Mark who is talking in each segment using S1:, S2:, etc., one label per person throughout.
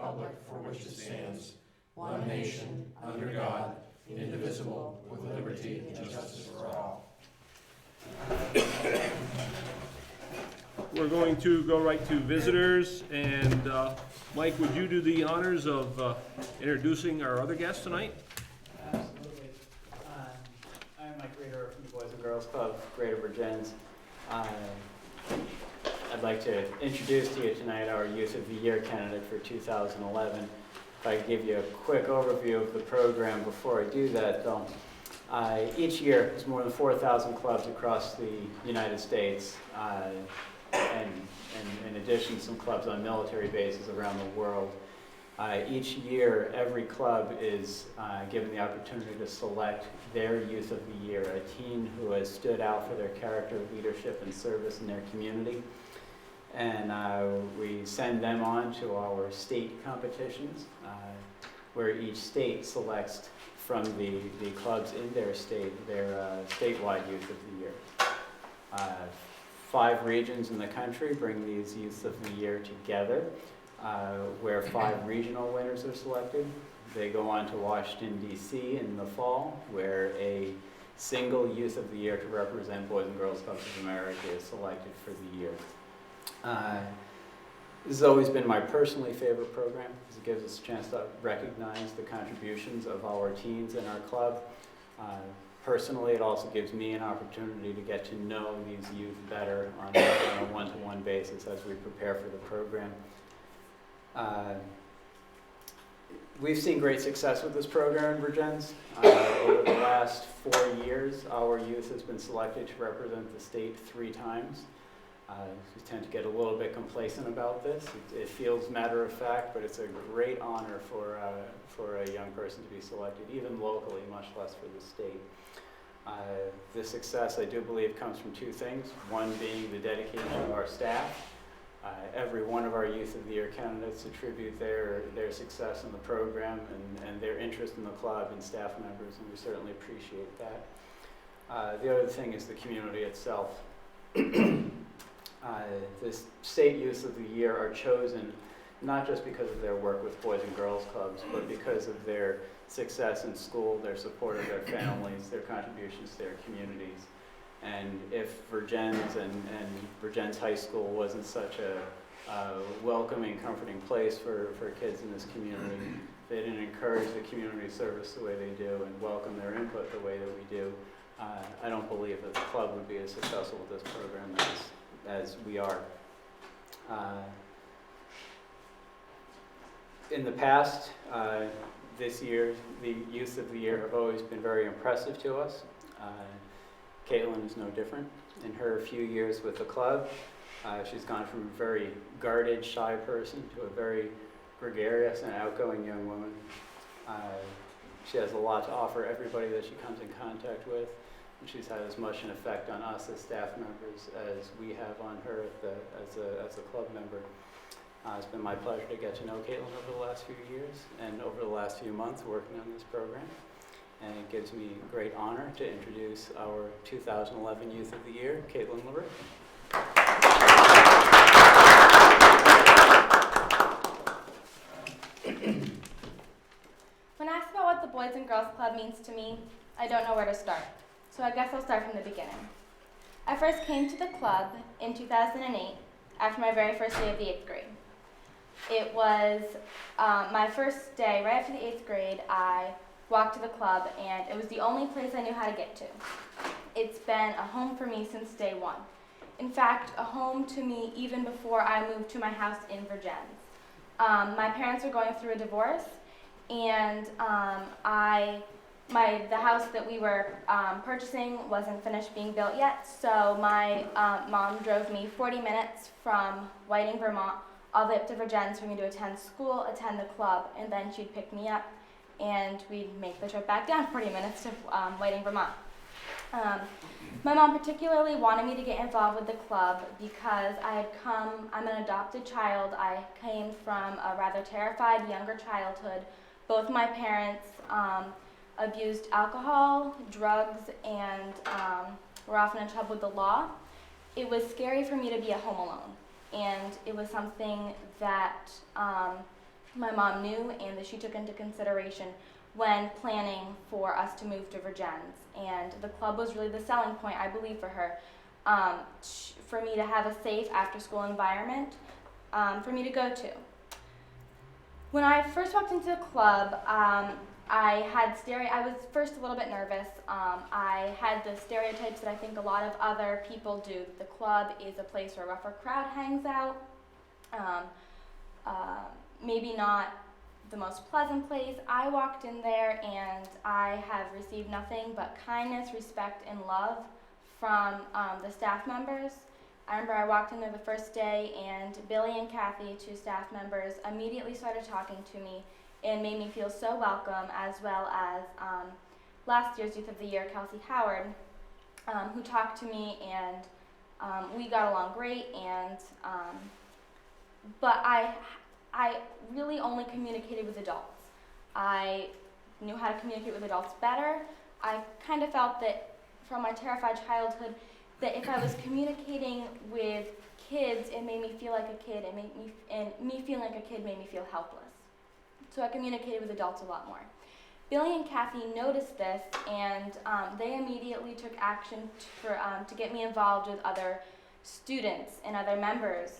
S1: republic for which it stands, one nation, under God, indivisible, with liberty and justice for all.
S2: We're going to go right to visitors, and Mike, would you do the honors of introducing our other guests tonight?
S3: Absolutely. I'm Mike Reeder from the Boys and Girls Club, Greater Vergennes. I'd like to introduce to you tonight our Youth of the Year candidate for 2011. If I could give you a quick overview of the program before I do that, though. Each year, there's more than 4,000 clubs across the United States, and in addition, some clubs on military bases around the world. Each year, every club is given the opportunity to select their Youth of the Year, a teen who has stood out for their character, leadership, and service in their community. And we send them on to our state competitions, where each state selects from the clubs in their state their statewide Youth of the Year. 5 regions in the country bring these Youth of the Year together, where 5 regional winners are selected. They go on to Washington, D.C. in the fall, where a single Youth of the Year to represent Boys and Girls Clubs of America is selected for the year. This has always been my personally favorite program because it gives us a chance to recognize the contributions of our teens in our club. Personally, it also gives me an opportunity to get to know these youth better on a one-to-one basis as we prepare for the program. We've seen great success with this program in Vergennes. Over the last 4 years, our youth has been selected to represent the state 3 times. We tend to get a little bit complacent about this. It feels matter of fact, but it's a great honor for a young person to be selected, even locally, much less for the state. The success, I do believe, comes from 2 things. One being the dedication of our staff. Every one of our Youth of the Year candidates attribute their success in the program and their interest in the club and staff members, and we certainly appreciate that. The other thing is the community itself. The state Youth of the Year are chosen not just because of their work with Boys and Girls Clubs, but because of their success in school, their support of their families, their contributions to their communities. And if Vergennes and Vergennes High School wasn't such a welcoming, comforting place for kids in this community, they didn't encourage the community service the way they do and welcome their input the way that we do, I don't believe that the club would be as successful with this program as we are. In the past, this year, the Youth of the Year have always been very impressive to us. Caitlin is no different. In her few years with the club, she's gone from a very guarded, shy person to a very gregarious and outgoing young woman. She has a lot to offer everybody that she comes in contact with. And she's had as much an effect on us as staff members as we have on her as a club member. It's been my pleasure to get to know Caitlin over the last few years and over the last few months working on this program. And it gives me great honor to introduce our 2011 Youth of the Year, Caitlin LaRue.
S4: When asked about what the Boys and Girls Club means to me, I don't know where to start. So I guess I'll start from the beginning. I first came to the club in 2008 after my very first day of the 8th grade. It was my first day, right after the 8th grade, I walked to the club, and it was the only place I knew how to get to. It's been a home for me since day 1. In fact, a home to me even before I moved to my house in Vergennes. My parents are going through a divorce, and the house that we were purchasing wasn't finished being built yet, so my mom drove me 40 minutes from Whiting, Vermont, all the way up to Vergennes for me to attend school, attend the club, and then she'd pick me up, and we'd make the trip back down 40 minutes to Whiting, Vermont. My mom particularly wanted me to get involved with the club because I'm an adopted child. I came from a rather terrified younger childhood. Both my parents abused alcohol, drugs, and were often in trouble with the law. It was scary for me to be at home alone, and it was something that my mom knew and that she took into consideration when planning for us to move to Vergennes. And the club was really the selling point, I believe, for her, for me to have a safe after-school environment for me to go to. When I first walked into the club, I was first a little bit nervous. I had the stereotypes that I think a lot of other people do. The club is a place where a rougher crowd hangs out. Maybe not the most pleasant place. I walked in there and I have received nothing but kindness, respect, and love from the staff members. I remember I walked in there the first day and Billy and Kathy, 2 staff members, immediately started talking to me and made me feel so welcome, as well as last year's Youth of the Year, Kelsey Howard, who talked to me, and we got along great. And but I really only communicated with adults. I knew how to communicate with adults better. I kind of felt that from my terrified childhood, that if I was communicating with kids, it made me feel like a kid, and me feeling like a kid made me feel helpless. So I communicated with adults a lot more. Billy and Kathy noticed this, and they immediately took action to get me involved with other students and other members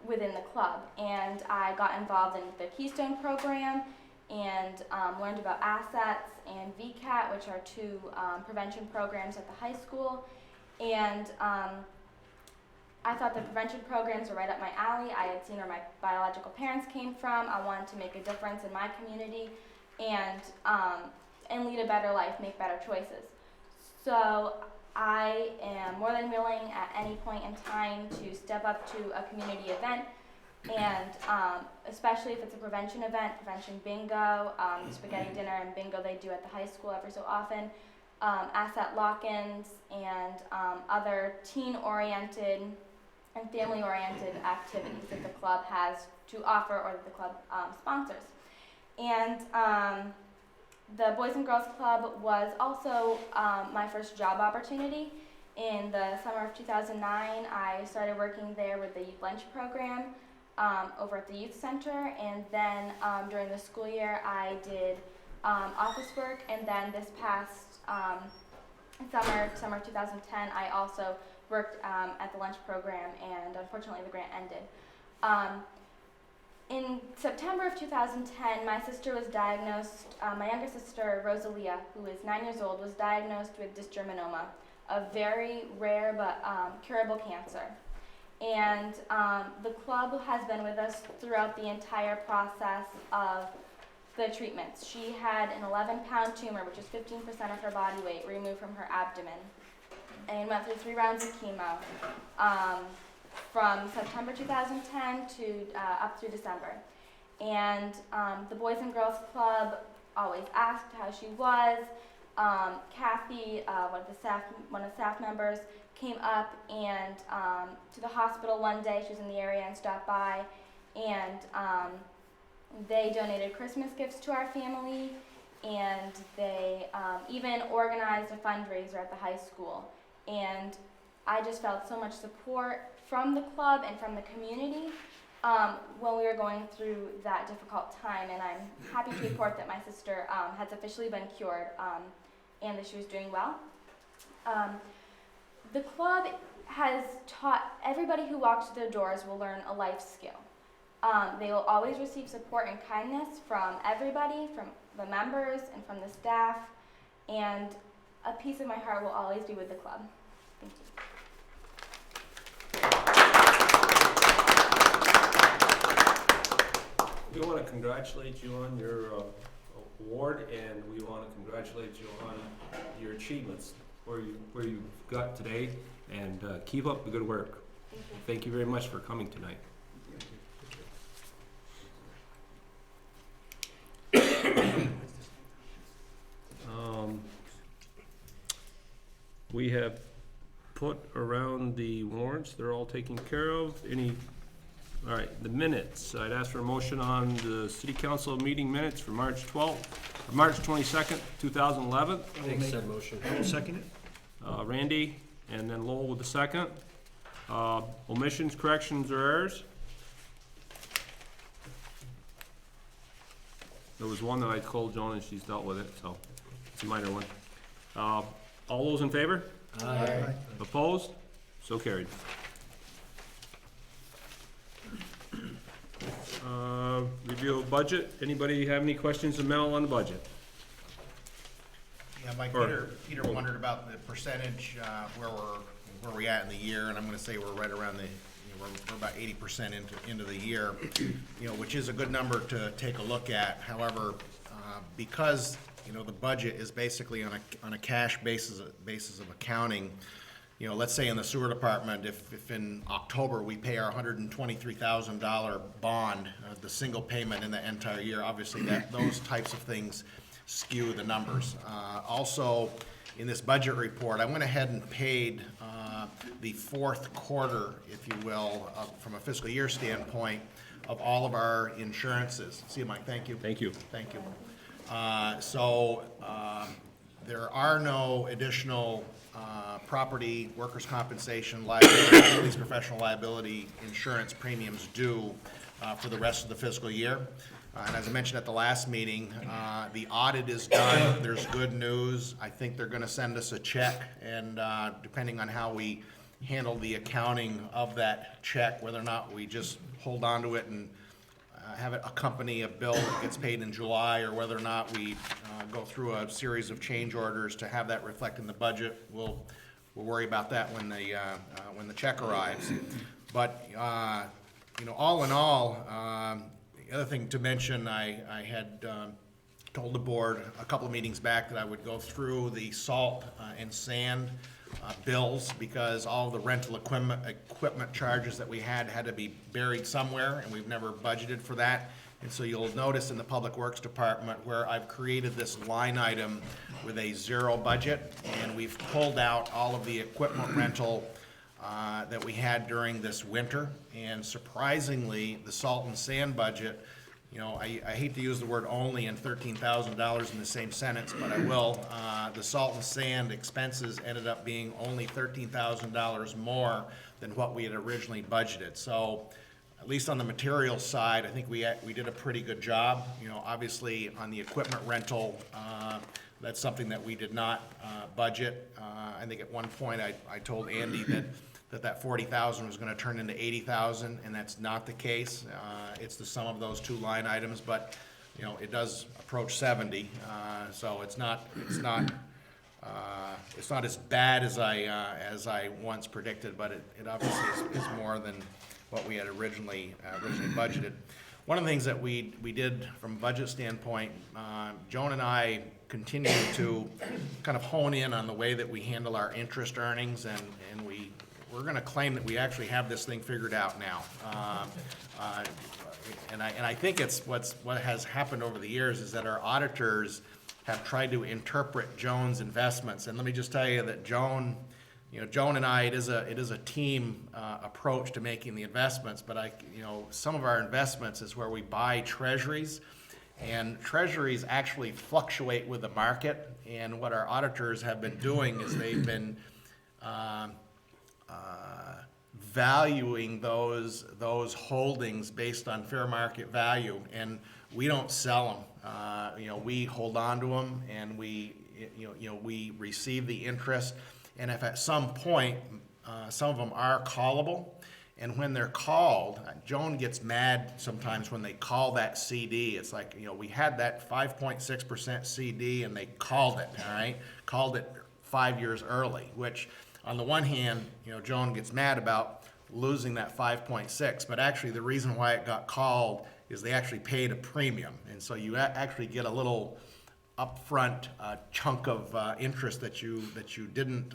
S4: within the club. And I got involved in the Keystone program and learned about assets and VCAT, which are 2 prevention programs at the high school. And I thought the prevention programs were right up my alley. I had seen where my biological parents came from. I wanted to make a difference in my community and lead a better life, make better choices. So I am more than willing at any point in time to step up to a community event, and especially if it's a prevention event, prevention bingo, spaghetti dinner and bingo they do at the high school every so often, asset lock-ins, and other teen-oriented and family-oriented activities that the club has to offer or that the club sponsors. And the Boys and Girls Club was also my first job opportunity. In the summer of 2009, I started working there with the youth lunch program over at the youth center, and then during the school year I did office work, and then this past summer 2010 I also worked at the lunch program, and unfortunately the grant ended. In September of 2010, my sister was diagnosed, my younger sister, Rosalia, who is 9 years old, was diagnosed with dysgerminoma, a very rare but curable cancer. And the club has been with us throughout the entire process of the treatments. She had an 11-pound tumor, which is 15% of her body weight, removed from her abdomen, and went through 3 rounds of chemo. From September 2010 to up through December. And the Boys and Girls Club always asked how she was. Kathy, one of the staff members, came up and to the hospital one day. She was in the area and stopped by, and they donated Christmas gifts to our family, and they even organized a fundraiser at the high school. And I just felt so much support from the club and from the community when we were going through that difficult time. And I'm happy to report that my sister has officially been cured and that she was doing well. The club has taught everybody who walks through their doors will learn a life skill. They will always receive support and kindness from everybody, from the members and from the staff, and a piece of my heart will always be with the club. Thank you.
S2: We want to congratulate you on your award, and we want to congratulate you on your achievements, where you got today, and keep up the good work. Thank you very much for coming tonight. We have put around the warrants, they're all taken care of. All right, the minutes. I'd ask for a motion on the City Council meeting minutes for March 22nd, 2011.
S1: Make said motion. I will second it.
S2: Randy, and then Lowell with the second. Omissions, corrections, or errors? There was one that I called Joan and she's dealt with it, so it's a minor one. All those in favor?
S1: Aye.
S2: Opposed? So carried. Review of budget. Anybody have any questions to Mel on the budget?
S5: Yeah, Mike,
S2: Or-
S5: Peter wondered about the percentage, where we're at in the year, and I'm gonna say we're right around the, we're about 80% into the year, which is a good number to take a look at. However, because, the budget is basically on a cash basis of accounting, let's say in the sewer department, if in October we pay our $123,000 bond, the single payment in the entire year, obviously those types of things skew the numbers. Also, in this budget report, I went ahead and paid the fourth quarter, if you will, from a fiscal year standpoint, of all of our insurances. See you, Mike, thank you.
S2: Thank you.
S5: Thank you. So there are no additional property, workers' compensation, liability, at least professional liability insurance premiums due for the rest of the fiscal year. And as I mentioned at the last meeting, the audit is done. There's good news. I think they're going to send us a check, and depending on how we handle the accounting of that check, whether or not we just hold on to it and have it accompany a bill that gets paid in July, or whether or not we go through a series of change orders to have that reflect in the budget, we'll worry about that when the check arrives. But all in all, the other thing to mention, I had told the board a couple of meetings back that I would go through the salt and sand bills, because all of the rental equipment charges that we had to be buried somewhere, and we've never budgeted for that. And so you'll notice in the Public Works Department where I've created this line item with a zero budget, and we've pulled out all of the equipment rental that we had during this winter. And surprisingly, the salt and sand budget, I hate to use the word only and $13,000 in the same sentence, but I will. The salt and sand expenses ended up being only $13,000 more than what we had originally budgeted. So at least on the materials side, I think we did a pretty good job. Obviously on the equipment rental, that's something that we did not budget. I think at one point I told Andy that 40,000 was going to turn into 80,000, and that's not the case. It's the sum of those two line items, but it does approach 70, so it's not as bad as I once predicted, but it obviously is more than what we had originally budgeted. One of the things that we did from a budget standpoint, Joan and I continue to kind of hone in on the way that we handle our interest earnings, and we're going to claim that we actually have this thing figured out now. And I think it's what has happened over the years is that our auditors have tried to interpret Joan's investments. And let me just tell you that Joan and I, it is a team approach to making the investments. But some of our investments is where we buy treasuries, and treasuries actually fluctuate with the market. And what our auditors have been doing is they've been valuing those holdings based on fair market value, and we don't sell them. We hold on to them, and we receive the interest. And if at some point some of them are callable, and when they're called, Joan gets mad sometimes when they call that CD. It's like, we had that 5.6% CD and they called it, all right? Called it 5 years early, which on the one hand, Joan gets mad about losing that 5.6, but actually the reason why it got called is they actually paid a premium. And so you actually get a little upfront chunk of interest that you didn't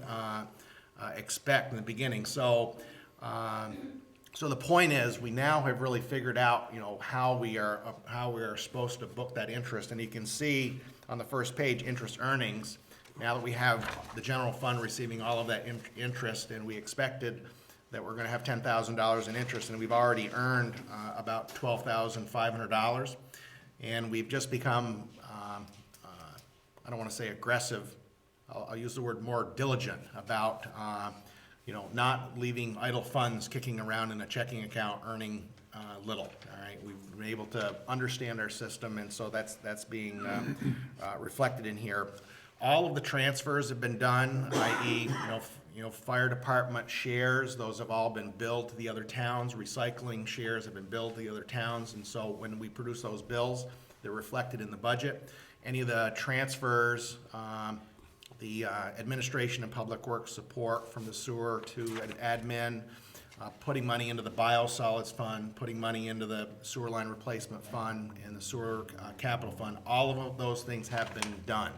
S5: expect in the beginning. So the point is, we now have really figured out, how we are supposed to book that interest. And you can see on the first page, interest earnings. Now that we have the general fund receiving all of that interest, and we expected that we're going to have $10,000 in interest, and we've already earned about $12,500, and we've just become, I don't want to say aggressive, I'll use the word more diligent about not leaving idle funds kicking around in a checking account earning little, all right? We've been able to understand our system, and so that's being reflected in here. All of the transfers have been done, i.e., fire department shares, those have all been billed to the other towns. Recycling shares have been billed to the other towns, and so when we produce those bills, they're reflected in the budget. Any of the transfers, the administration and public works support from the sewer to admin, putting money into the biosolids fund, putting money into the sewer line replacement fund and the sewer capital fund, all of those things have been done.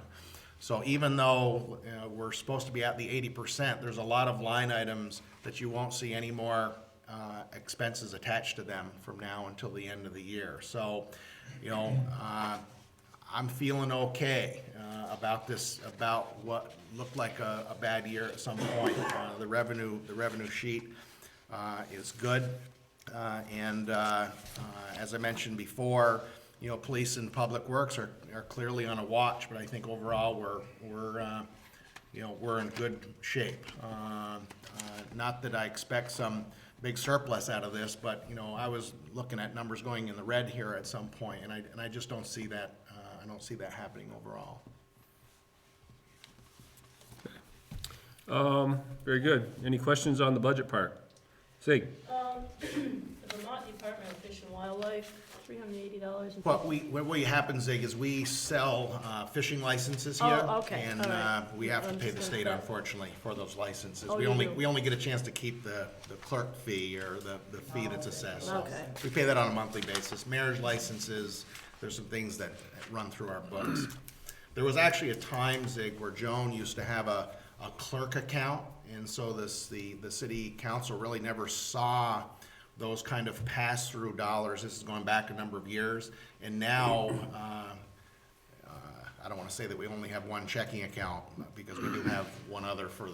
S5: So even though we're supposed to be at the 80%, there's a lot of line items that you won't see any more expenses attached to them from now until the end of the year. So, I'm feeling okay about this, about what looked like a bad year at some point. The revenue sheet is good, and as I mentioned before, police and public works are clearly on a watch, but I think overall we're in good shape. Not that I expect some big surplus out of this, but I was looking at numbers going in the red here at some point, and I just don't see that. I don't see that happening overall.
S2: Very good. Any questions on the budget part? Sig?
S6: The Vermont Department of Fish and Wildlife, $380.
S5: What happens, Zig, is we sell fishing licenses here.
S6: Oh, okay.
S5: And
S6: All right.
S5: we have to pay the state,
S6: Understood.
S5: unfortunately, for those licenses.
S6: Oh,
S5: We
S6: you
S5: only
S6: do?
S5: get a chance to keep the clerk fee or the fee that's assessed. So
S6: Okay.
S5: we pay that on a monthly basis. Marriage licenses, there's some things that run through our books. There was actually a time, Zig, where Joan used to have a clerk account, and so the city council really never saw those kind of pass-through dollars. This is going back a number of years, and now, I don't want to say that we only have one checking account, because we do have one other for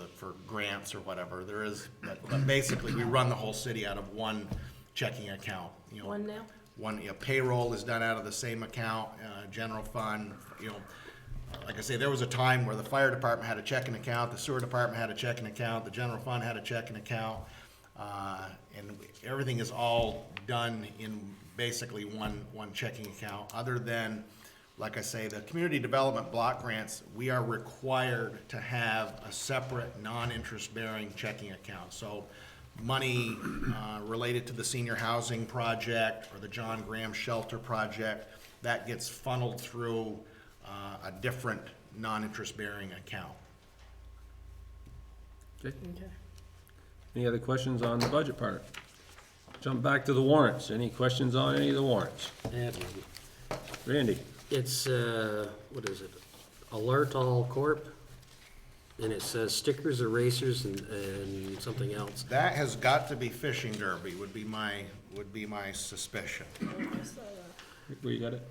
S5: grants or whatever there is, but basically, we run the whole city out of one checking account.
S6: One now?
S5: One, payroll is done out of the same account, general fund, like I say, there was a time where the fire department had a checking account, the sewer department had a checking account, the general fund had a checking account, and everything is all done in basically one checking account, other than, like I say, the community development block grants, we are required to have a separate non-interest bearing checking account. So money related to the senior housing project or the John Graham Shelter project, that gets funneled through a different non-interest bearing account.
S2: Okay.
S6: Okay.
S2: Any other questions on the budget part? Jump back to the warrants. Any questions on any of the warrants? Randy?
S7: It's, what is it? Alert All Corp. And it says stickers, erasers, and something else.
S5: That has got to be fishing derby, would be my suspicion.
S2: Where you got it?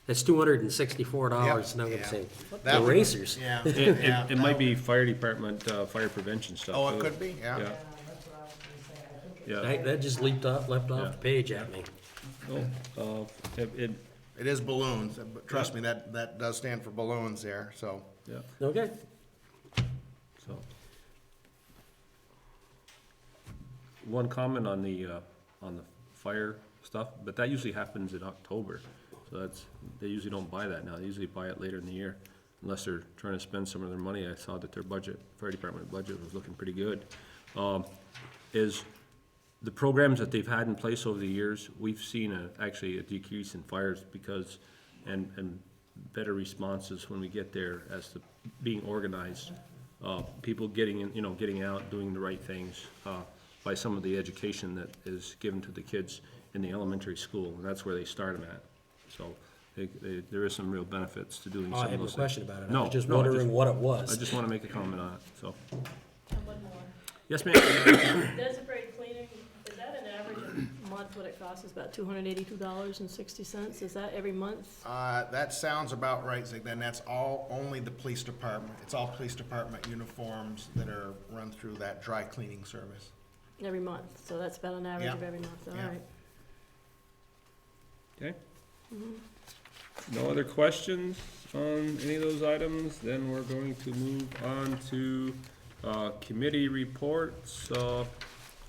S7: It's $264, and I'm
S5: Yeah.
S7: gonna say,
S5: That would-
S7: erasers.
S5: Yeah.
S2: It might be fire department, fire prevention stuff.
S5: Oh, it could be, yeah.
S2: Yeah. Yeah.
S7: That just leapt off the page at me.
S2: Oh, it,
S5: It is balloons, but trust me, that does stand for balloons there, so.
S2: yeah,
S7: Okay.
S2: so. One comment on the fire stuff, but that usually happens in October. So they usually don't buy that now. They usually buy it later in the year, unless they're trying to spend some of their money. I saw that their fire department budget was looking pretty good. Is the programs that they've had in place over the years, we've seen actually a decrease in fires because, and better responses when we get there as to being organized. People getting in, getting out, doing the right things, by some of the education that is given to the kids in the elementary school, and that's where they start them at. So there is some real benefits to doing
S7: Oh,
S2: some
S7: I
S2: of
S7: have no
S2: those things.
S7: question about it. I
S2: No,
S7: was just
S2: no,
S7: wondering what it
S2: I
S7: was.
S2: just want to make a comment on it, so.
S6: And one more.
S2: Yes, ma'am?
S6: Desiree cleaning, is that an average of month what it costs? Is about $282.60? Is that every month?
S5: That sounds about right, Zig. Then that's only the police department. It's all police department uniforms that are run through that dry cleaning service.
S6: Every month, so that's about an average
S5: Yeah.
S6: of every month, all
S5: Yeah.
S6: right.
S2: Okay. No other questions on any of those items? Then we're going to move on to committee reports.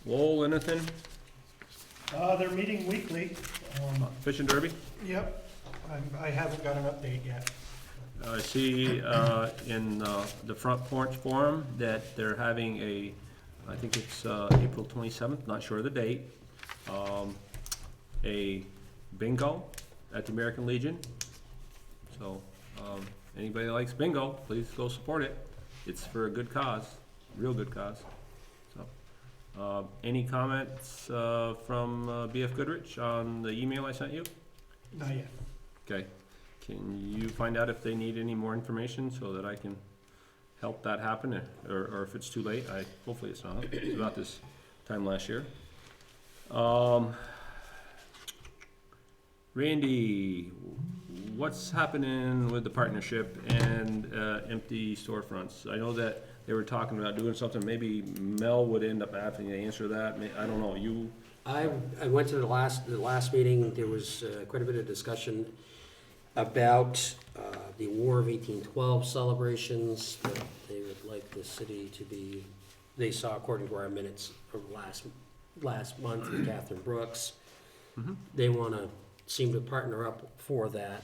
S2: Lowell, anything?
S8: They're meeting weekly.
S2: Fishing derby?
S8: Yep, I haven't got an update yet.
S2: I see in the Front Porch Forum that they're having a, I think it's April 27th, not sure of the date, a bingo at the American Legion. So anybody that likes bingo, please go support it. It's for a good cause, real good cause. So, any comments from BF Goodrich on the email I sent you?
S8: Not yet.
S2: Okay. Can you find out if they need any more information so that I can help that happen, or if it's too late? Hopefully it's not. It's about this time last year. Randy, what's happening with the partnership and empty storefronts? I know that they were talking about doing something. Maybe Mel would end up having to answer that. I don't know. You?
S7: I went to the last meeting. There was quite a bit of discussion about the War of 1812 celebrations that they would like the city to be, they saw according to our minutes from last month with Catherine Brooks.
S2: Mhm.
S7: They want to seem to partner up for that.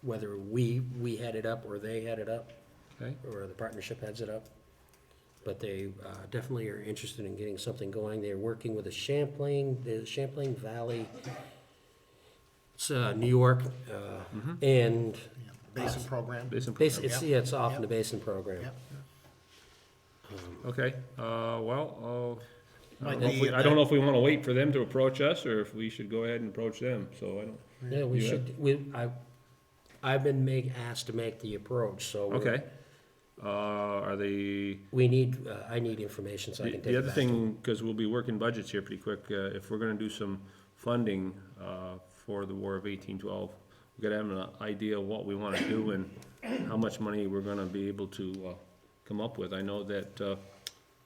S7: Whether we head it up or they head it up,
S2: Okay.
S7: or the partnership heads it up. But they definitely are interested in getting something going. They're working with the Champlain Valley, it's New York, and
S5: Basin program.
S2: Basin
S7: it's off in the Basin program.
S5: Yep.
S2: Okay. Well,
S5: Might
S2: I
S5: be
S2: don't know if we want to wait for them to approach us or if we should go ahead and approach them. So I don't.
S7: Yeah, we
S2: You
S7: should, I've been asked to make the approach, so.
S2: Okay. Are they?
S7: We need, I need information so I can take
S2: The
S7: it
S2: other
S7: back.
S2: thing, because we'll be working budgets here pretty quick, if we're gonna do some funding for the War of 1812, we gotta have an idea of what we wanna do and how much money we're gonna be able to come up with. I know that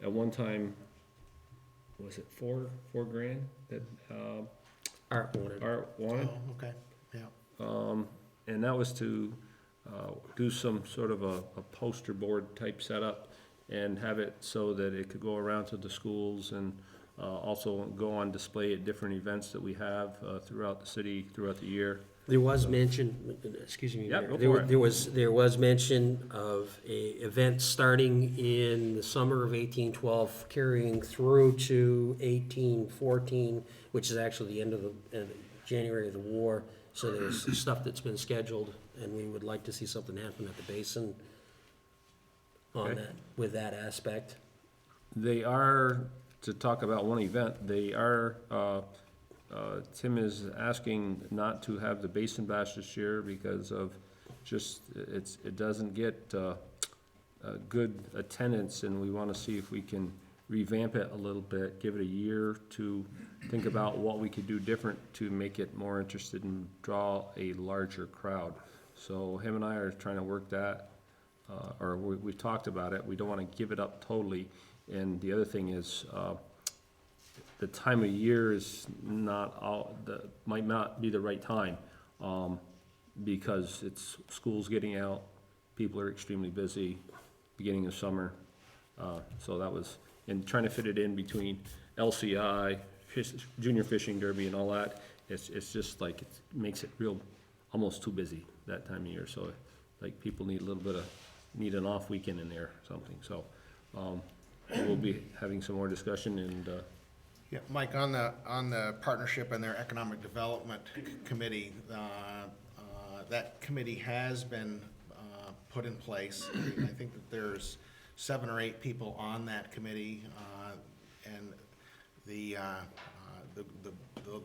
S2: at one time, was it four grand that
S7: Art wanted.
S2: Art wanted?
S5: Oh, okay, yeah.
S2: And that was to do some sort of a poster board type setup and have it so that it could go around to the schools and also go on display at different events that we have throughout the city, throughout the year.
S7: There was mention, excuse me,
S2: Yeah,
S7: Mayor.
S2: go
S7: There
S2: for
S7: wa-
S2: it.
S7: there was mention of a event starting in the summer of 1812, carrying through to 1814, which is actually the end of January of the war. So there's stuff that's been scheduled, and we would like to see something happen at the Basin on
S2: Okay.
S7: that, with that aspect.
S2: They are, to talk about one event, they are, Tim is asking not to have the Basin Bash this year because of just, it doesn't get good attendance, and we want to see if we can revamp it a little bit, give it a year to think about what we could do different to make it more interested and draw a larger crowd. So him and I are trying to work that, or we've talked about it. We don't want to give it up totally. And the other thing is, the time of year is might not be the right time, because it's school's getting out, people are extremely busy, beginning of summer. So that was, and trying to fit it in between LCI, Junior Fishing Derby and all that, it's just like, it makes it almost too busy that time of year. So like people need need an off weekend in there or something. So, we'll be having some more discussion and,
S5: Yeah, Mike, on the partnership and their economic development committee, that committee has been put in place. I think that there's 7 or 8 people on that committee, and the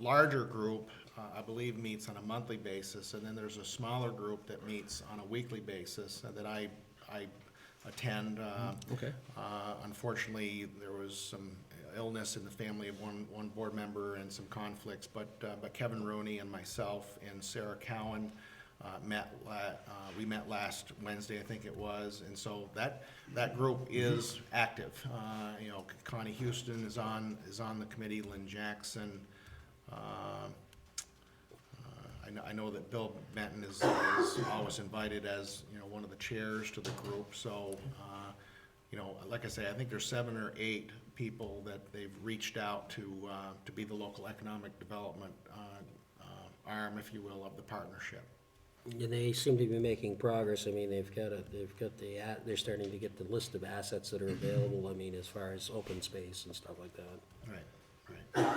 S5: larger group, I believe, meets on a monthly basis, and then there's a smaller group that meets on a weekly basis that I attend.
S2: okay.
S5: Unfortunately, there was some illness in the family of one board member and some conflicts, but Kevin Rooney and myself and Sarah Cowan we met last Wednesday, I think it was, and so that group is active. Connie Houston is on the committee, Lynn Jackson. I know that Bill Benton is always invited as, one of the chairs to the group, so you know, like I say, I think there's 7 or 8 people that they've reached out to be the local economic development arm, if you will, of the partnership.
S7: And they seem to be making progress. I mean, they're starting to get the list of assets that are available, I mean, as far as open space and stuff like that.
S5: Right.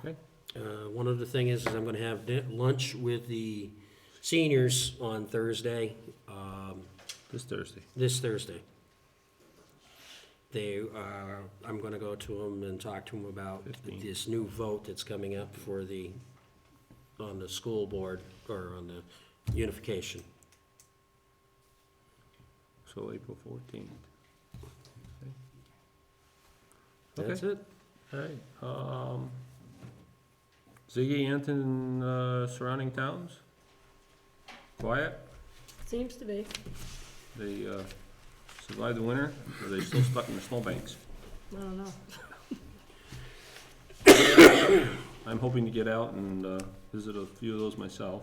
S2: Okay.
S7: One other thing is I'm gonna have lunch with the seniors on Thursday,
S2: This Thursday.
S7: this Thursday. I'm gonna go to them and talk to them about
S2: 15.
S7: this new vote that's coming up on the school board, or on the unification.
S2: So April 14th.
S7: That's
S2: Okay.
S7: it.
S2: All right. Ziggy, Anton, surrounding towns? Quiet?
S6: Seems to be.
S2: They survived the winter, or are they still stuck in the snowbanks?
S6: I don't know.
S2: I'm hoping to get out and visit a few of those myself.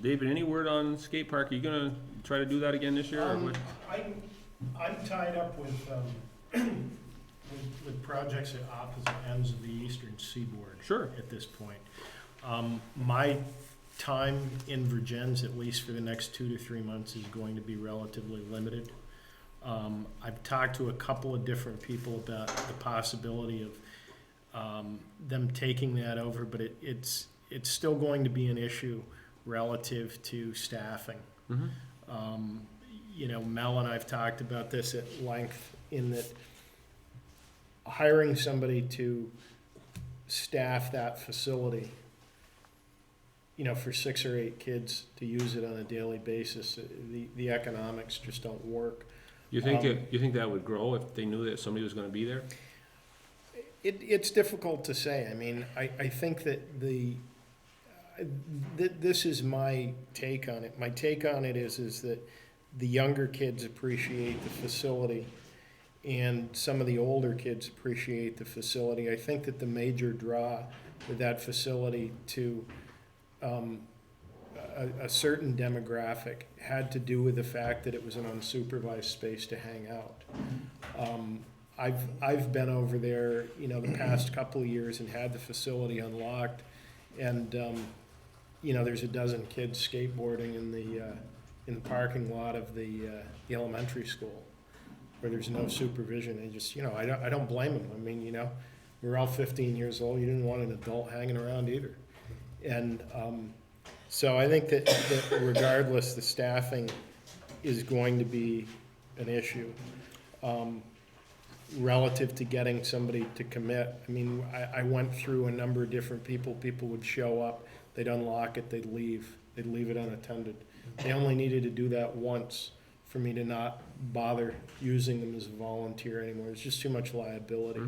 S2: David, any word on skate park? Are you gonna try to do that again this year, or what?
S8: I'm tied up with, with projects at opposite ends of the eastern seaboard.
S2: Sure.
S8: At this point. My time in Vergennes, at least for the next 2 to 3 months, is going to be relatively limited. I've talked to a couple of different people about the possibility of them taking that over, but it's still going to be an issue relative to staffing.
S2: Mhm.
S8: You know, Mel and I've talked about this at length, in that hiring somebody to staff that facility, you know, for 6 or 8 kids to use it on a daily basis, the economics just don't work.
S2: You think that would grow if they knew that somebody was gonna be there?
S8: It's difficult to say. I mean, I think that this is my take on it. My take on it is that the younger kids appreciate the facility, and some of the older kids appreciate the facility. I think that the major draw with that facility to a certain demographic had to do with the fact that it was an unsupervised space to hang out. I've been over there, you know, the past couple of years and had the facility unlocked, and you know, there's a dozen kids skateboarding in the parking lot of the elementary school, where there's no supervision. And just, you know, I don't blame them. I mean, you know, we're all 15 years old. You didn't want an adult hanging around either. And so I think that regardless, the staffing is going to be an issue. Relative to getting somebody to commit, I mean, I went through a number of different people. People would show up, they'd unlock it, they'd leave it unattended. They only needed to do that once for me to not bother using them as a volunteer anymore. It's just too much liability.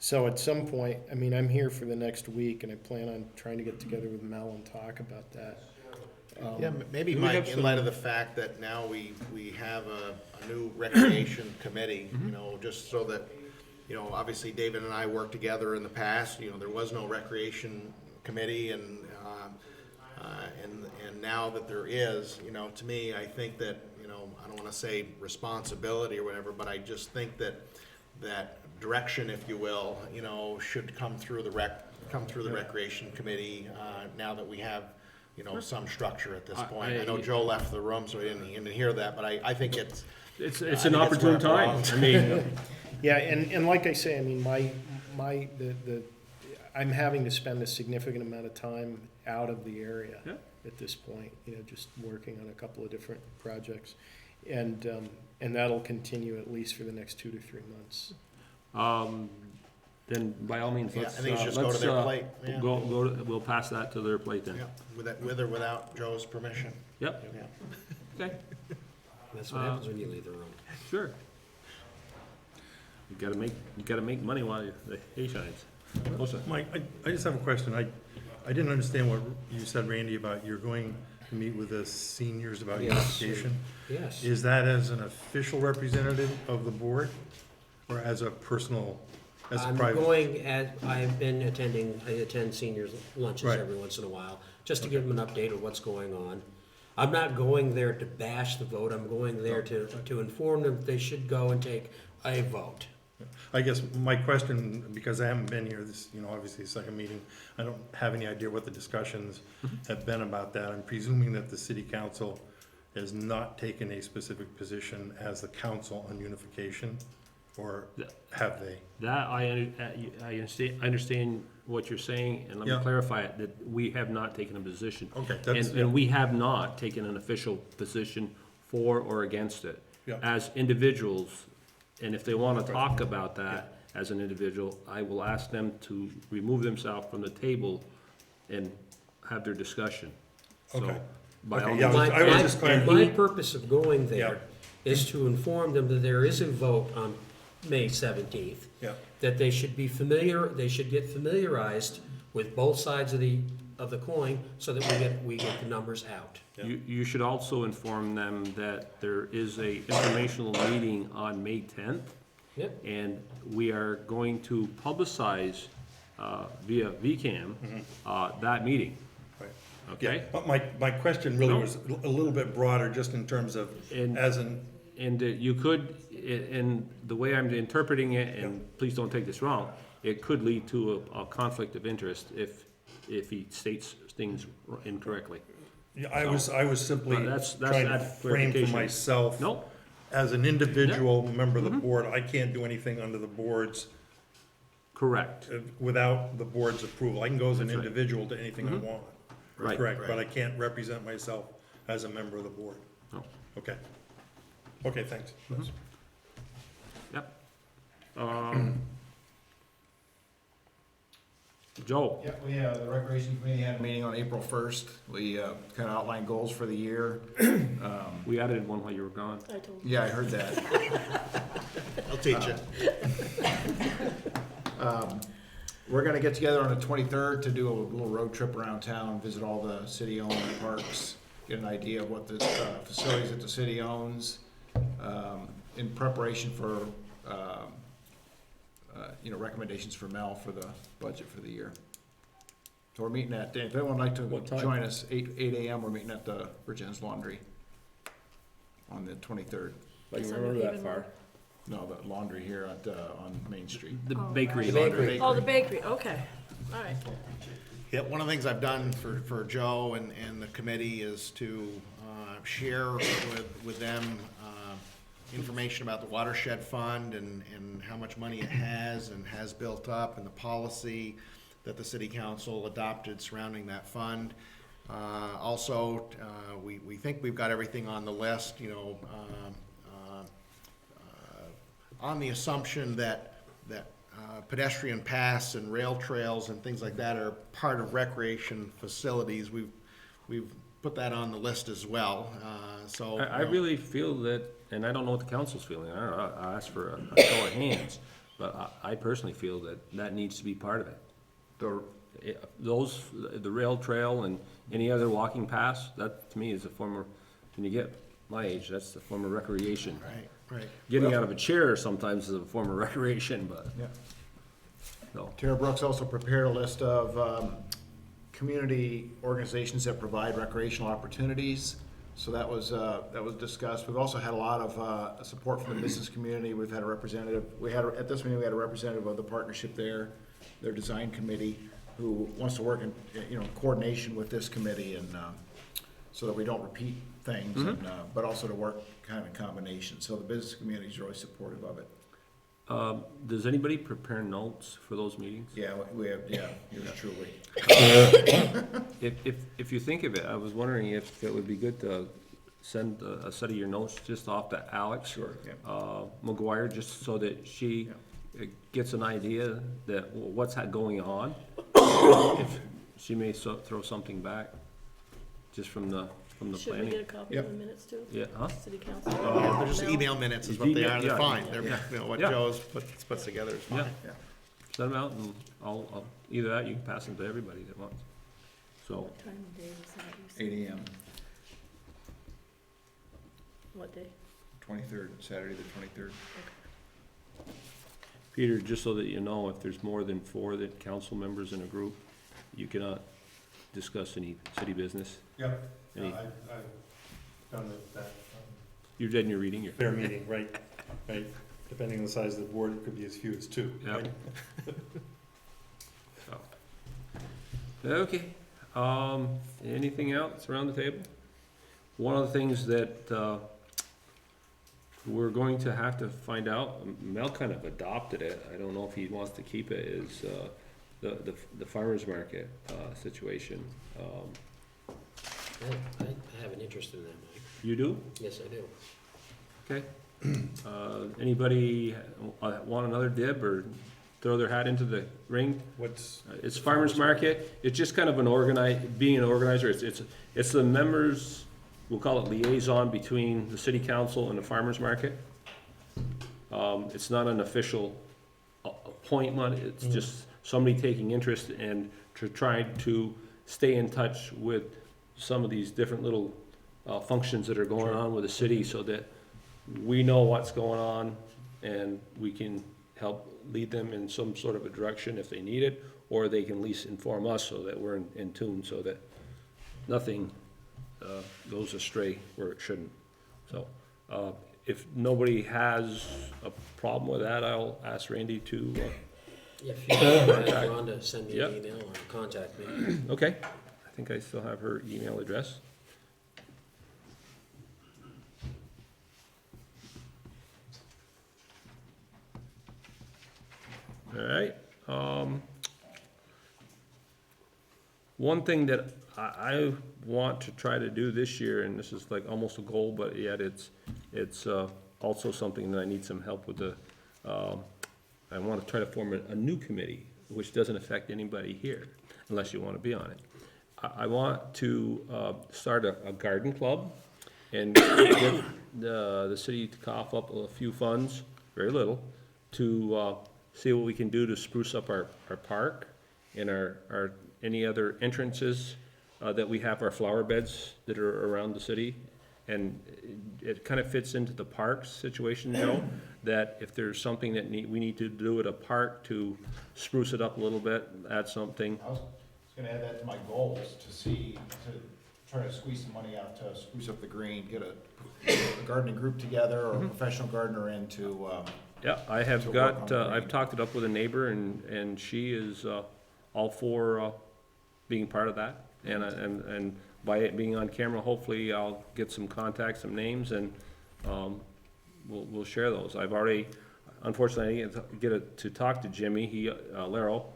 S8: So at some point, I mean, I'm here for the next week, and I plan on trying to get together with Mel and talk about that.
S5: Yeah, maybe,
S2: we have
S5: Mike, in
S2: some-
S5: light of the fact that now we have a new recreation committee, you know, just so that, you know, obviously David and I worked together in the past, you know, there was no recreation committee, and now that there is, you know, to me, I think that, you know, I don't wanna say responsibility or whatever, but I just think that direction, if you will, you know, should come through the recreation committee, now that we have, you know, some structure at this point. I know Joe left the room, so he didn't hear that, but I think it's
S2: It's
S5: I
S2: an
S5: think it's
S2: opportune
S5: where it
S2: time.
S5: belongs.
S2: I mean,
S8: Yeah, and like I say, I mean, I'm having to spend a significant amount of time out of the area
S2: Yeah.
S8: at this point, you know, just working on a couple of different projects. And that'll continue at least for the next 2 to 3 months.
S2: then by all means,
S5: Yeah, I
S2: let's,
S5: think it should go to their plate, yeah.
S2: we'll pass that to their plate then.
S5: Yeah, with or without Joe's permission.
S2: Yep,
S5: Yeah.
S2: okay,
S7: That's what happens when you leave the room.
S2: sure. You gotta make money while the hay shines. Melissa?
S9: Mike, I just have a question. I didn't understand what you said, Randy, about you're going to meet with the seniors about
S7: Yes.
S9: unification.
S7: Yes.
S9: Is that as an official representative of the board, or as a personal, as a
S7: I'm
S9: private?
S7: I attend seniors lunches
S9: Right.
S7: every once in a while, just to give them an update of what's going on. I'm not going there to bash the vote, I'm going there to inform them that they should go and take a vote.
S9: I guess my question, because I haven't been here, this, obviously the second meeting, I don't have any idea what the discussions have been about that. I'm presuming that the city council has not taken a specific position as the council on unification, or have they?
S2: That, I understand what you're saying, and let me
S9: Yeah.
S2: clarify it, that we have not taken a position.
S9: Okay,
S2: And,
S9: that's,
S2: and we have not taken an official position for or against it.
S9: Yeah.
S2: As individuals, and if they wanna talk about that as an individual, I will ask them to remove themselves from the table and have their discussion. So,
S9: Okay.
S2: by all
S9: Okay, yeah,
S2: means-
S9: I was just
S7: My
S9: clarifying.
S7: purpose of going
S9: Yeah.
S7: there is to inform them that there is a vote on May 17th,
S9: Yeah,
S7: that they should be they should get familiarized with both sides of the coin, so that we get the numbers out.
S2: You should also inform them that there is a informational meeting on May 10th.
S7: Yep.
S2: And we are going to publicize via VCAM that meeting,
S9: right.
S2: okay?
S9: Yeah, but my question really
S2: No.
S9: was a little bit broader, just in terms of,
S2: And-
S9: as an,
S2: And you could, and the way I'm interpreting it, and please don't take this wrong, it could lead to a conflict of interest if he states things incorrectly.
S9: yeah, I was simply
S2: That's
S9: trying to
S2: that
S9: frame for
S2: clarification.
S9: myself.
S2: No,
S9: As an individual member of the board, I can't do anything under the board's,
S2: correct,
S9: without the board's approval. I can go as an
S2: That's right.
S9: individual to anything I want.
S2: Right.
S9: Correct, but I can't represent myself as a member of the board.
S2: no,
S9: Okay. Okay, thanks.
S2: yep. Joe,
S10: Yeah, the Recreation Committee had a meeting on April 1st. We kind of outlined goals for the year.
S2: we added one while you were gone.
S6: I told
S10: Yeah, I heard that.
S5: I'll teach you.
S10: We're going to get together on the 23rd to do a little road trip around town, visit all the city-owned parks, get an idea of what the facilities that the city owns, in preparation for, recommendations for Mel for the budget for the year. So we're meeting at, if anyone would like to
S2: What time?
S10: join us, 8 a.m., we're meeting at the Vergennes Laundry on the 23rd.
S2: Like,
S6: Yes,
S2: you
S6: I'm
S2: remember that
S6: even
S2: far?
S10: No, the laundry here at, on Main Street.
S2: The
S6: Oh,
S2: bakery
S7: The
S2: laundry.
S7: bakery.
S6: Oh, the bakery, okay, all right.
S5: Yeah, one of the things I've done for Joe and the committee is to share with them information about the watershed fund and how much money it has and has built up, and the policy that the city council adopted surrounding that fund. Also, we think we've got everything on the list, on the assumption that pedestrian paths and rail trails and things like that are part of recreation facilities. We've put that on the list as well, so.
S2: I really feel that, and I don't know what the council's feeling, I don't know, I'll ask for a show of hands, but I personally feel that needs to be part of it. The rail trail and any other walking paths, that to me is a form of, when you get my age, that's a form of recreation.
S5: Right.
S2: Getting out of a chair sometimes is a form of recreation, but,
S10: Yeah.
S2: no.
S10: Tara Brooks also prepared a list of community organizations that provide recreational opportunities. So that was discussed. We've also had a lot of support from the business community. We've had a representative, at this meeting, we had a representative of the partnership there, their design committee, who wants to work in, coordination with this committee, and so that we don't repeat things, and but also to work kind of in combination. So the business community is really supportive of it.
S2: Does anybody prepare notes for those meetings?
S10: Yeah, we have, yours truly.
S2: If you think of it, I was wondering if it would be good to send a set of your notes just off to Alex.
S10: Sure, yeah.
S2: McGuire, just so that she gets an idea that what's going on. If she may throw something back, just from the
S6: Should we
S2: planning.
S6: get a copy of the minutes too?
S2: Yeah, huh?
S6: City council?
S5: They're just email minutes is what they are, they're
S2: Yeah.
S5: fine, they're,
S2: Yeah.
S5: what
S2: Yeah.
S5: Joe's puts together is fine.
S2: Yeah. Send them out and I'll, either that, you can pass them to everybody that wants. So,
S6: What time of day was that? You said?
S10: 8 a.m.,
S6: What day?
S10: 23rd, Saturday the 23rd.
S2: Peter, just so that you know, if there's more than 4 that council members in a group, you cannot discuss any city business?
S9: Yep,
S2: Any-
S9: I've done that.
S2: You're dead in your reading, you're.
S9: Fair meeting, right, right. Depending on the size of the board, it could be as few as two.
S2: Yep.
S9: right?
S2: Okay, anything else around the table? One of the things that, we're going to have to find out, Mel kind of adopted it, I don't know if he wants to keep it, is, the farmer's market, situation.
S7: I have an interest in that, Mike.
S2: You do?
S7: Yes, I do.
S2: Okay. Anybody want another dib or throw their hat into the ring?
S9: What's,
S2: It's farmer's market, it's just kind of being an organizer, it's the members, we'll call it liaison between the city council and the farmer's market. It's not an official appointment, it's just somebody taking interest and trying to stay in touch with some of these different little functions that are going on with the city, so that we know what's going on and we can help lead them in some sort of a direction if they need it, or they can at least inform us so that we're in tune, so that nothing goes astray where it shouldn't. So, if nobody has a problem with that, I'll ask Randy to,
S7: If you want Ron to send me
S2: Yep.
S7: an email or contact me.
S2: okay. I think I still have her email address. All right, one thing that I want to try to do this year, and this is like almost a goal, but yet it's also something that I need some help with I want to try to form a new committee, which doesn't affect anybody here, unless you want to be on it. I want to start a garden club and get the city to cough up a few funds, very little, to see what we can do to spruce up our park and our any other entrances that we have, our flower beds that are around the city. And it kind of fits into the parks situation, Joe, that if there's something that we need to do at a park to spruce it up a little bit, add something.
S10: I was gonna add that to my goals, to try to squeeze some money out to spruce up the green, get a gardening group together or a professional gardener in to,
S2: Yeah, I have
S10: To
S2: got,
S10: work on
S2: I've
S10: green.
S2: talked it up with a neighbor and she is all for being part of that. And by it being on camera, hopefully I'll get some contacts, some names, and we'll share those. I've already, unfortunately, I didn't get to talk to Jimmy, Laro,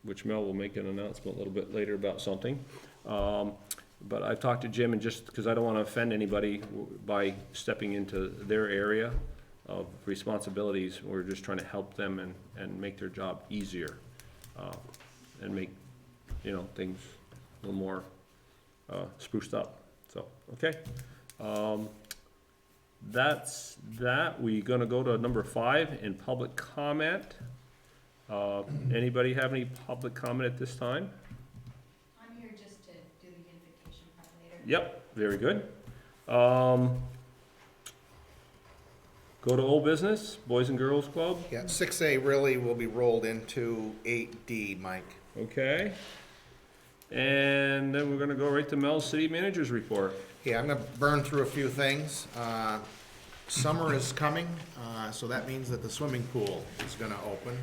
S2: which Mel will make an announcement a little bit later about something. But I've talked to Jim, and just because I don't want to offend anybody by stepping into their area of responsibilities, we're just trying to help them and make their job easier, and make, things a little more spruced up. So, okay. That's that. We're gonna go to number 5 in public comment. Anybody have any public comment at this time?
S11: I'm here just to do the unification part later.
S2: Yep, very good. Go to old business, Boys and Girls Club,
S5: Yeah, 6A really will be rolled into 8D, Mike.
S2: okay. And then we're gonna go right to Mel's city manager's report.
S5: Yeah, I'm gonna burn through a few things. Summer is coming, so that means that the swimming pool is gonna open.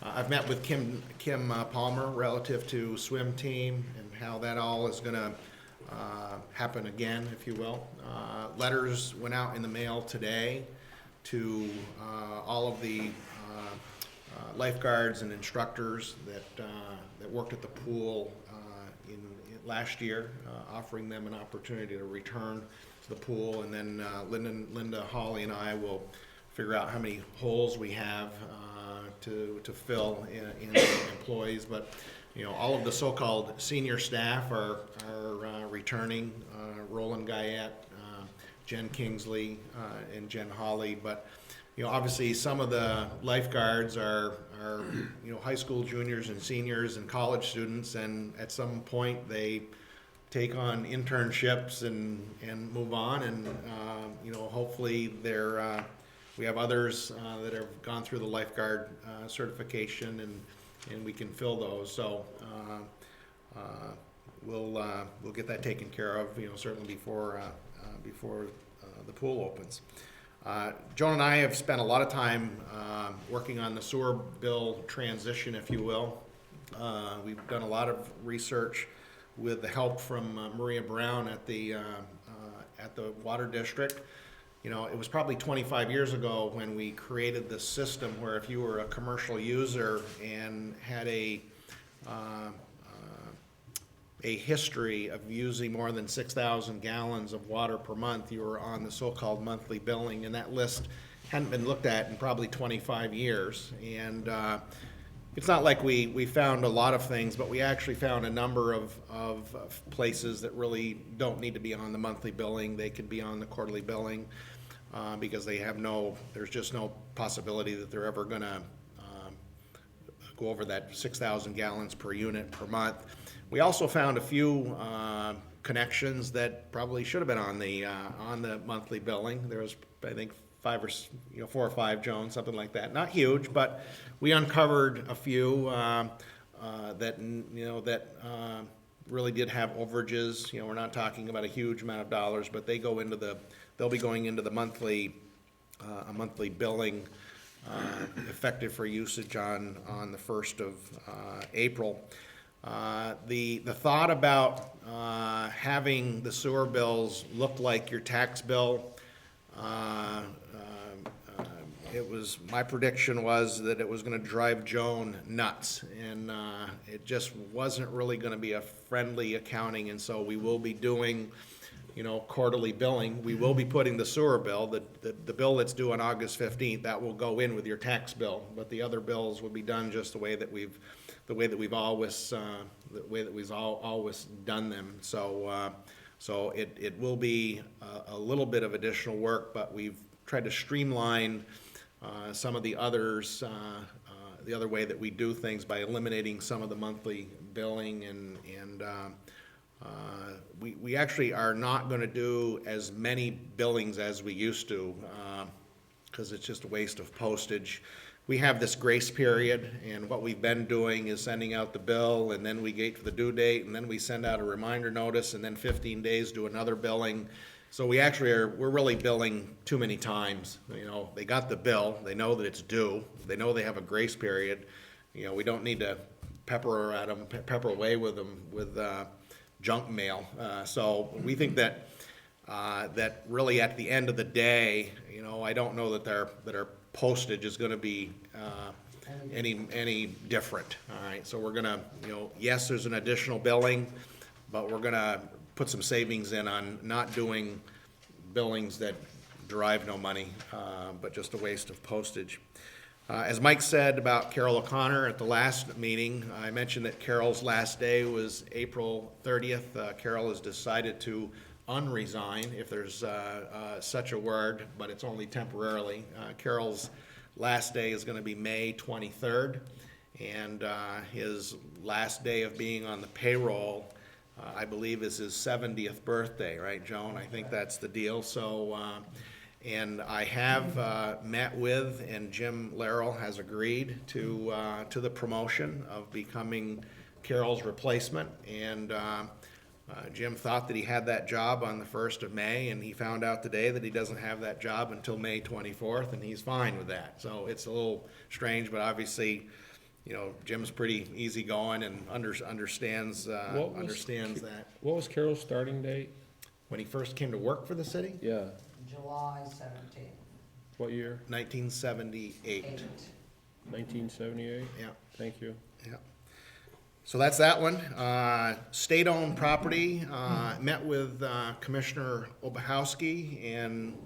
S5: I've met with Kim Palmer relative to swim team and how that all is gonna happen again, if you will. Letters went out in the mail today to all of the lifeguards and instructors that worked at the pool last year, offering them an opportunity to return to the pool. And then Linda, Holly, and I will figure out how many holes we have to fill in employees. But all of the so-called senior staff are returning. Roland Guyette, Jen Kingsley, and Jen Holly. But obviously some of the lifeguards are high school juniors and seniors and college students, and at some point they take on internships and move on, and hopefully we have others that have gone through the lifeguard certification and we can fill those. So we'll get that taken care of, certainly before the pool opens. Joan and I have spent a lot of time working on the sewer bill transition, if you will. We've done a lot of research with the help from Maria Brown at the Water District. It was probably 25 years ago when we created this system where if you were a commercial user and had a history of using more than 6,000 gallons of water per month, you were on the so-called monthly billing, and that list hadn't been looked at in probably 25 years. And it's not like we found a lot of things, but we actually found a number of places that really don't need to be on the monthly billing. They could be on the quarterly billing because there's just no possibility that they're ever gonna go over that 6,000 gallons per unit per month. We also found a few connections that probably should have been on the monthly billing. There was, I think, 4 or 5, Joan, something like that. Not huge, but we uncovered a few that really did have overages. We're not talking about a huge amount of dollars, but they'll be going into the monthly billing effective for usage on the 1st of April. The thought about having the sewer bills look like your tax bill, my prediction was that it was going to drive Joan nuts, and it just wasn't really going to be a friendly accounting, and so we will be doing quarterly billing. We will be putting the sewer bill, the bill that's due on August 15th, that will go in with your tax bill, but the other bills will be done just the way that we've always done them. So it will be a little bit of additional work, but we've tried to streamline some of the others, the other way that we do things by eliminating some of the monthly billing, and we actually are not going to do as many billings as we used to because it's just a waste of postage. We have this grace period, and what we've been doing is sending out the bill, and then we wait for the due date, and then we send out a reminder notice, and then 15 days do another billing. So we're really billing too many times. They got the bill, they know that it's due, they know they have a grace period. We don't need to pepper away with them with junk mail. So we think that really at the end of the day, I don't know that our postage is going to be any different. All right, so we're going to, yes, there's an additional billing, but we're going to put some savings in on not doing billings that derive no money, but just a waste of postage. As Mike said about Carroll O'Connor at the last meeting, I mentioned that Carroll's last day was April 30th. Carroll has decided to unresign, if there's such a word, but it's only temporarily. Carroll's last day is going to be May 23rd, and his last day of being on the payroll, I believe, is his 70th birthday, right, Joan? I think that's the deal. So, and I have met with, and Jim Larrell has agreed to the promotion of becoming Carroll's replacement, and Jim thought that he had that job on the 1st of May, and he found out today that he doesn't have that job until May 24th, and he's fine with that. So it's a little strange, but obviously, Jim's pretty easygoing and understands that.
S2: What was Carroll's starting date?
S5: When he first came to work for the city?
S2: Yeah.
S1: July 17th.
S2: What year?
S5: 1978.
S2: 1978?
S5: Yeah.
S2: Thank you.
S5: Yeah. So that's that one. State-owned property, met with Commissioner Obahowski and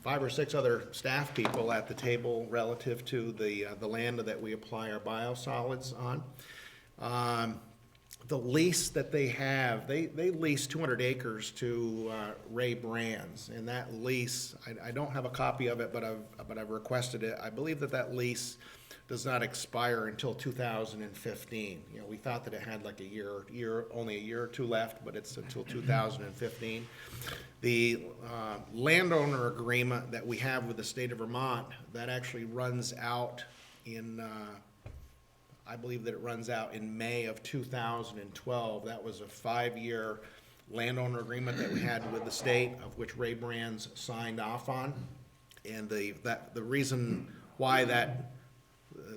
S5: 5 or 6 other staff people at the table relative to the land that we apply our biosolids on. The lease that they have, they lease 200 acres to Ray Brands, and that lease, I don't have a copy of it, but I've requested it. I believe that lease does not expire until 2015. We thought that it had like only a year or two left, but it's until 2015. The landowner agreement that we have with the state of Vermont, that actually runs out in I believe that it runs out in May of 2012. That was a 5-year landowner agreement that we had with the state, of which Ray Brands signed off on. And the reason why that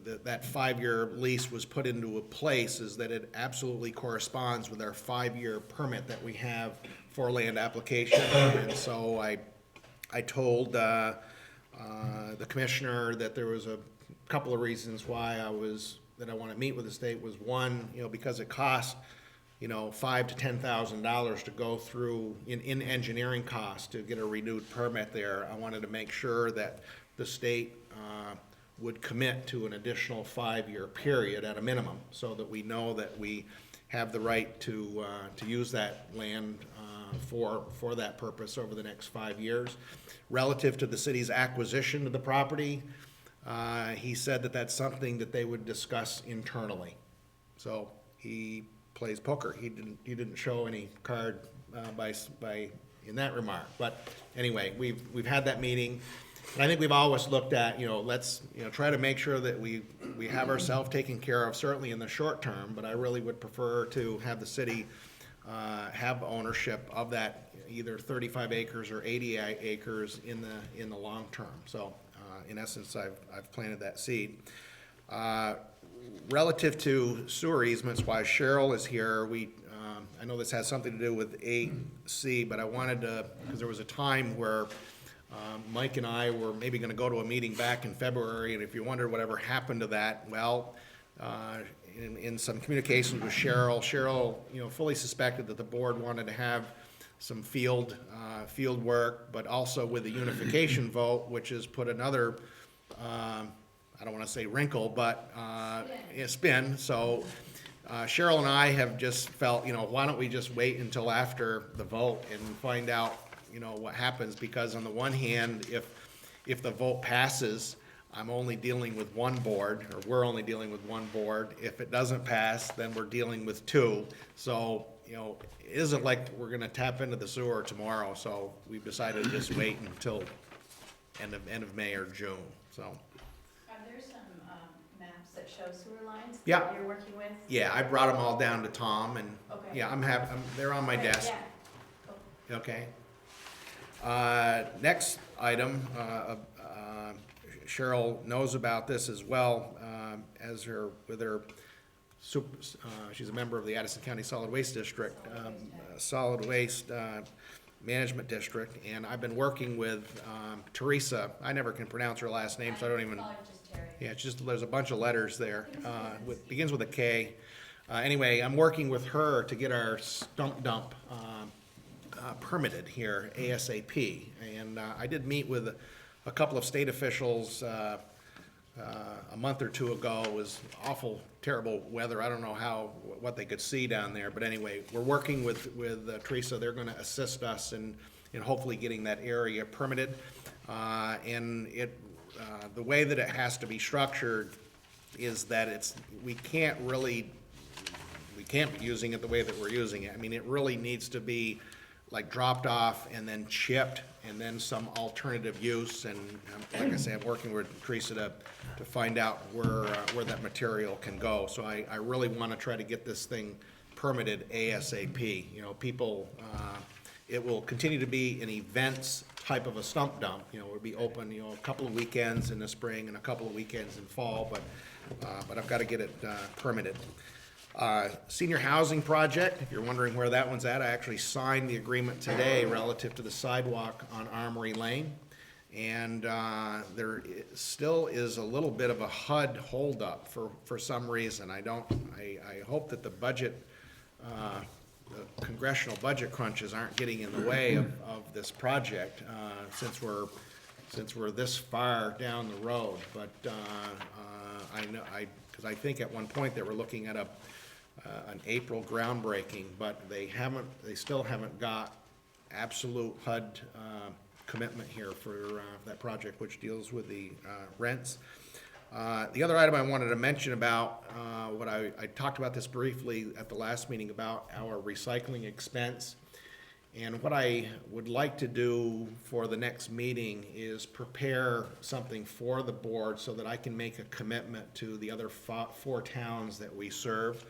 S5: 5-year lease was put into a place is that it absolutely corresponds with our 5-year permit that we have for land application. And so I told the commissioner that there was a couple of reasons why I want to meet with the state. Was one, because it costs, $5,000 to $10,000 to go through in engineering costs to get a renewed permit there. I wanted to make sure that the state would commit to an additional 5-year period at a minimum, so that we know that we have the right to use that land for that purpose over the next 5 years. Relative to the city's acquisition of the property, he said that that's something that they would discuss internally. So he plays poker. He didn't show any card by in that remark. But anyway, we've had that meeting, and I think we've always looked at, let's try to make sure that we have ourselves taken care of, certainly in the short term. But I really would prefer to have the city have ownership of that, either 35 acres or 80 acres in the long term. So in essence, I've planted that seed. Relative to sewer easements, why Cheryl is here, I know this has something to do with AC, but I wanted to, because there was a time where Mike and I were maybe going to go to a meeting back in February, and if you wondered whatever happened to that, well, in some communications with Cheryl, fully suspected that the board wanted to have some field work, but also with the unification vote, which has put another, I don't want to say wrinkle, but a spin. So Cheryl and I have just felt, why don't we just wait until after the vote and find out, what happens? Because on the one hand, if the vote passes, I'm only dealing with one board, or we're only dealing with one board. If it doesn't pass, then we're dealing with two. So, it isn't like we're gonna tap into the sewer tomorrow, so we've decided to just wait until end of May or June, so.
S11: Are there some maps that show sewer lines
S5: Yeah.
S11: that you're working with?
S5: Yeah, I brought them all down to Tom, and,
S11: Okay.
S5: yeah, they're on my
S11: Right,
S5: desk.
S11: yeah.
S5: Okay. Next item, Cheryl knows about this as well, she's a member of the Addison County Solid Waste District, Solid Waste Management District, and I've been working with Teresa. I never can pronounce her last name, so I don't even.
S11: Just Terry.
S5: Yeah, it's just, there's a bunch of letters there. Begins with a K. Anyway, I'm working with her to get our stump dump permitted here ASAP. And I did meet with a couple of state officials a month or two ago. It was awful, terrible weather. I don't know what they could see down there. But anyway, we're working with Teresa. They're going to assist us in hopefully getting that area permitted. And the way that it has to be structured is that we can't be using it the way that we're using it. I mean, it really needs to be like dropped off and then chipped, and then some alternative use. And like I say, I'm working with Teresa to find out where that material can go. So I really want to try to get this thing permitted ASAP. People, it will continue to be an events type of a stump dump. It'll be open, a couple of weekends in the spring and a couple of weekends in fall, but I've got to get it permitted. Senior housing project, if you're wondering where that one's at, I actually signed the agreement today relative to the sidewalk on Armory Lane. And there still is a little bit of a HUD holdup for some reason. I hope that the budget, the congressional budget crunches aren't getting in the way of this project, since we're this far down the road. But I know, because I think at one point they were looking at an April groundbreaking, but they still haven't got absolute HUD commitment here for that project, which deals with the rents. The other item I wanted to mention about, I talked about this briefly at the last meeting about our recycling expense. And what I would like to do for the next meeting is prepare something for the board so that I can make a commitment to the other 4 towns that we serve.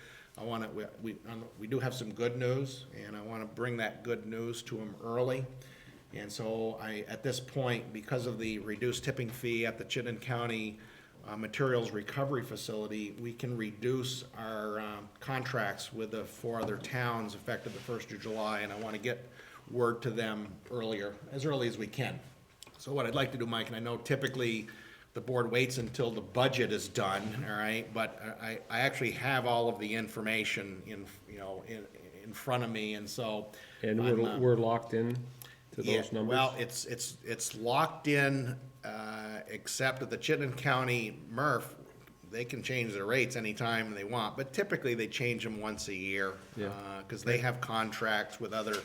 S5: We do have some good news, and I want to bring that good news to them early. And so at this point, because of the reduced tipping fee at the Chittenden County Materials Recovery Facility, we can reduce our contracts with the 4 other towns effective the 1st of July, and I want to get word to them as early as we can. So what I'd like to do, Mike, and I know typically the board waits until the budget is done, all right, but I actually have all of the information in front of me, and so.
S2: And we're locked in to those numbers?
S5: Well, it's locked in, except at the Chittenden County MRF, they can change their rates anytime they want, but typically they change them once a year.
S2: Yeah.
S5: Because they have contracts with other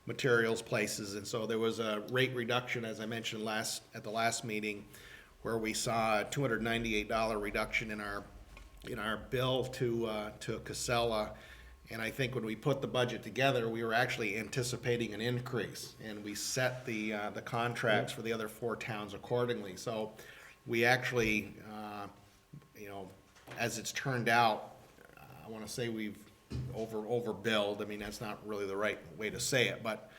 S5: materials places, and so there was a rate reduction, as I mentioned at the last meeting, where we saw a $298 reduction in our bill to Casella. And I think when we put the budget together, we were actually anticipating an increase, and we set the contracts for the other 4 towns accordingly. So we actually, as it's turned out, I want to say we've overbilled. I mean, that's not really the right way to say it, but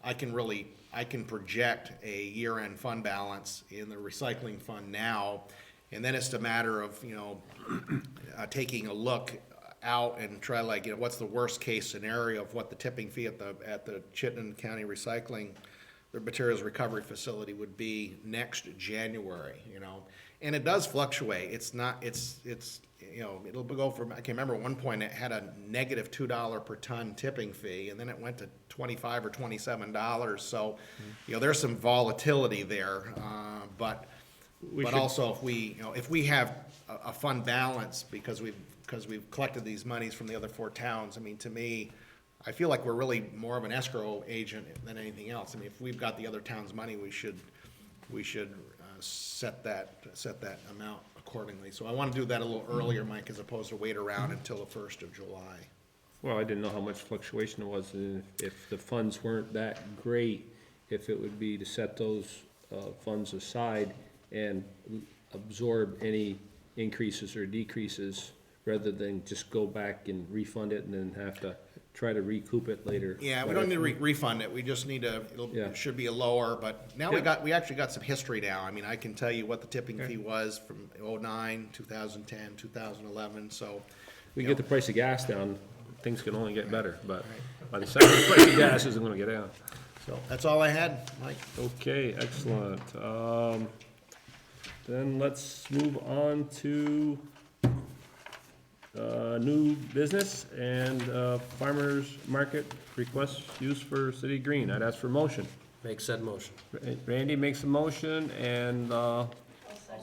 S5: I can project a year-end fund balance in the recycling fund now, and then it's a matter of taking a look out and try what's the worst case scenario of what the tipping fee at the Chittenden County Recycling, the Materials Recovery Facility would be next January, and it does fluctuate. It'll go from, I can remember at one point it had a negative $2 per ton tipping fee, and then it went to $25 or $27. So, there's some volatility there, but also if we have a fund balance because we've collected these monies from the other 4 towns, I mean, to me, I feel like we're really more of an escrow agent than anything else. I mean, if we've got the other town's money, we should set that amount accordingly. So I want to do that a little earlier, Mike, as opposed to wait around until the 1st of July.
S2: Well, I didn't know how much fluctuation there was, and if the funds weren't that great, if it would be to set those funds aside and absorb any increases or decreases, rather than just go back and refund it and then have to try to recoup it later.
S5: Yeah, we don't need to refund it, we just need it should be a lower, but now we actually got some history now. I mean, I can tell you what the tipping fee was from 2009, 2010, 2011, so.
S2: We get the price of gas down, things can only get better, but by the second the price of gas isn't gonna get down.
S5: So, that's all I had, Mike.
S2: Okay, excellent. Then let's move on to new business and farmers market request use for city green. I'd ask for a motion.
S7: Make said motion.
S2: Randy makes a motion, and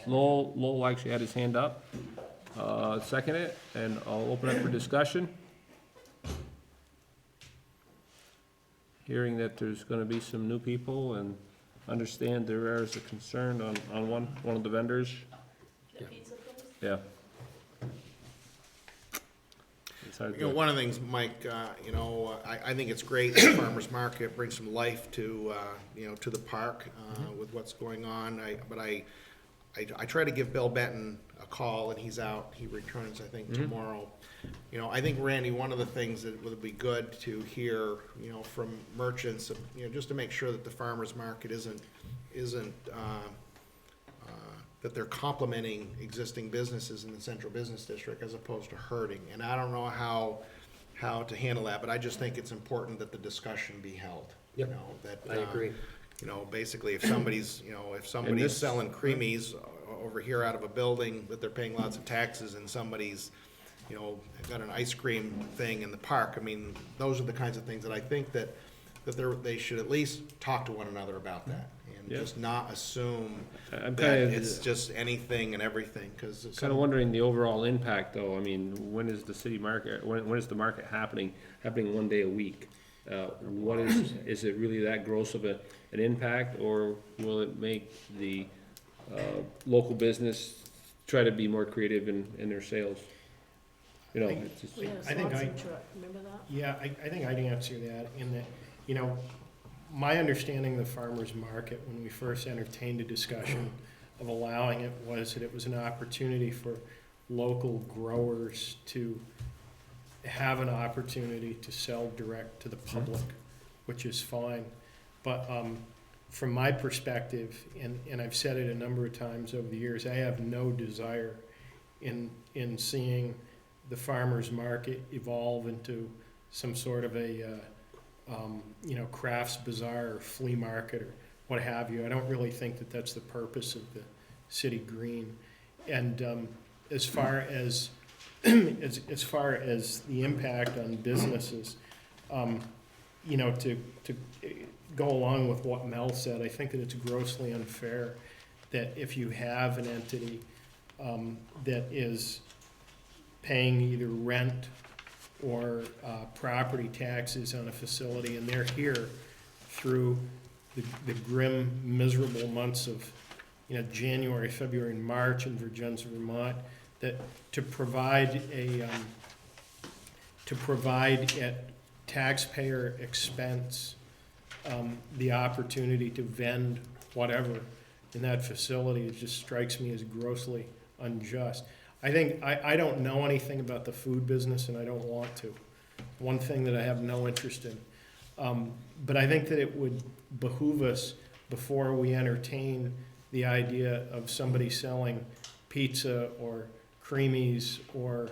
S2: Lowell actually had his hand up. Second it, and I'll open up for discussion. Hearing that there's gonna be some new people, and understand there is a concern on one of the vendors.
S6: The pizza place?
S2: Yeah. It's hard to-
S5: One of the things, Mike, I think it's great that farmer's market brings some life to, to the park with what's going on. But I try to give Bill Benton a call, and he's out. He returns, I think, tomorrow. I think, Randy, one of the things that would be good to hear, from merchants, just to make sure that the farmer's market isn't that they're complementing existing businesses in the central business district as opposed to hurting. And I don't know how to handle that, but I just think it's important that the discussion be held.
S7: Yep, I agree.
S5: Basically, if somebody's selling creamies over here out of a building that they're paying lots of taxes, and somebody's, got an ice cream thing in the park, I mean, those are the kinds of things that I think that they should at least talk to one another about that. And just not assume
S2: I'm
S5: that
S2: kind of
S5: it's just anything and everything, because
S2: kind of wondering the overall impact, though. I mean, when is the city market? When is the market happening? Happening one day a week? What is it really that gross of an impact, or will it make the local business try to be more creative in their sales? You know, it's just,
S6: We had a
S8: I think
S6: Swanson truck, remember that?
S8: Yeah, I think I'd answer that in that, you know, my understanding of the farmer's market, when we first entertained a discussion of allowing it, was that it was an opportunity for local growers to have an opportunity to sell direct to the public, which is fine. But from my perspective, and I've said it a number of times over the years, I have no desire in seeing the farmer's market evolve into some sort of a, you know, crafts bazaar or flea market or what have you. I don't really think that that's the purpose of the city green. And as far as as far as the impact on businesses, you know, to go along with what Mel said, I think that it's grossly unfair that if you have an entity that is paying either rent or property taxes on a facility, and they're here through the grim, miserable months of, you know, January, February, and March in Vergennes, Vermont, that to provide at taxpayer expense the opportunity to vend whatever in that facility, it just strikes me as grossly unjust. I think, I don't know anything about the food business, and I don't want to. One thing that I have no interest in. But I think that it would behoove us, before we entertain the idea of somebody selling pizza or creamies or,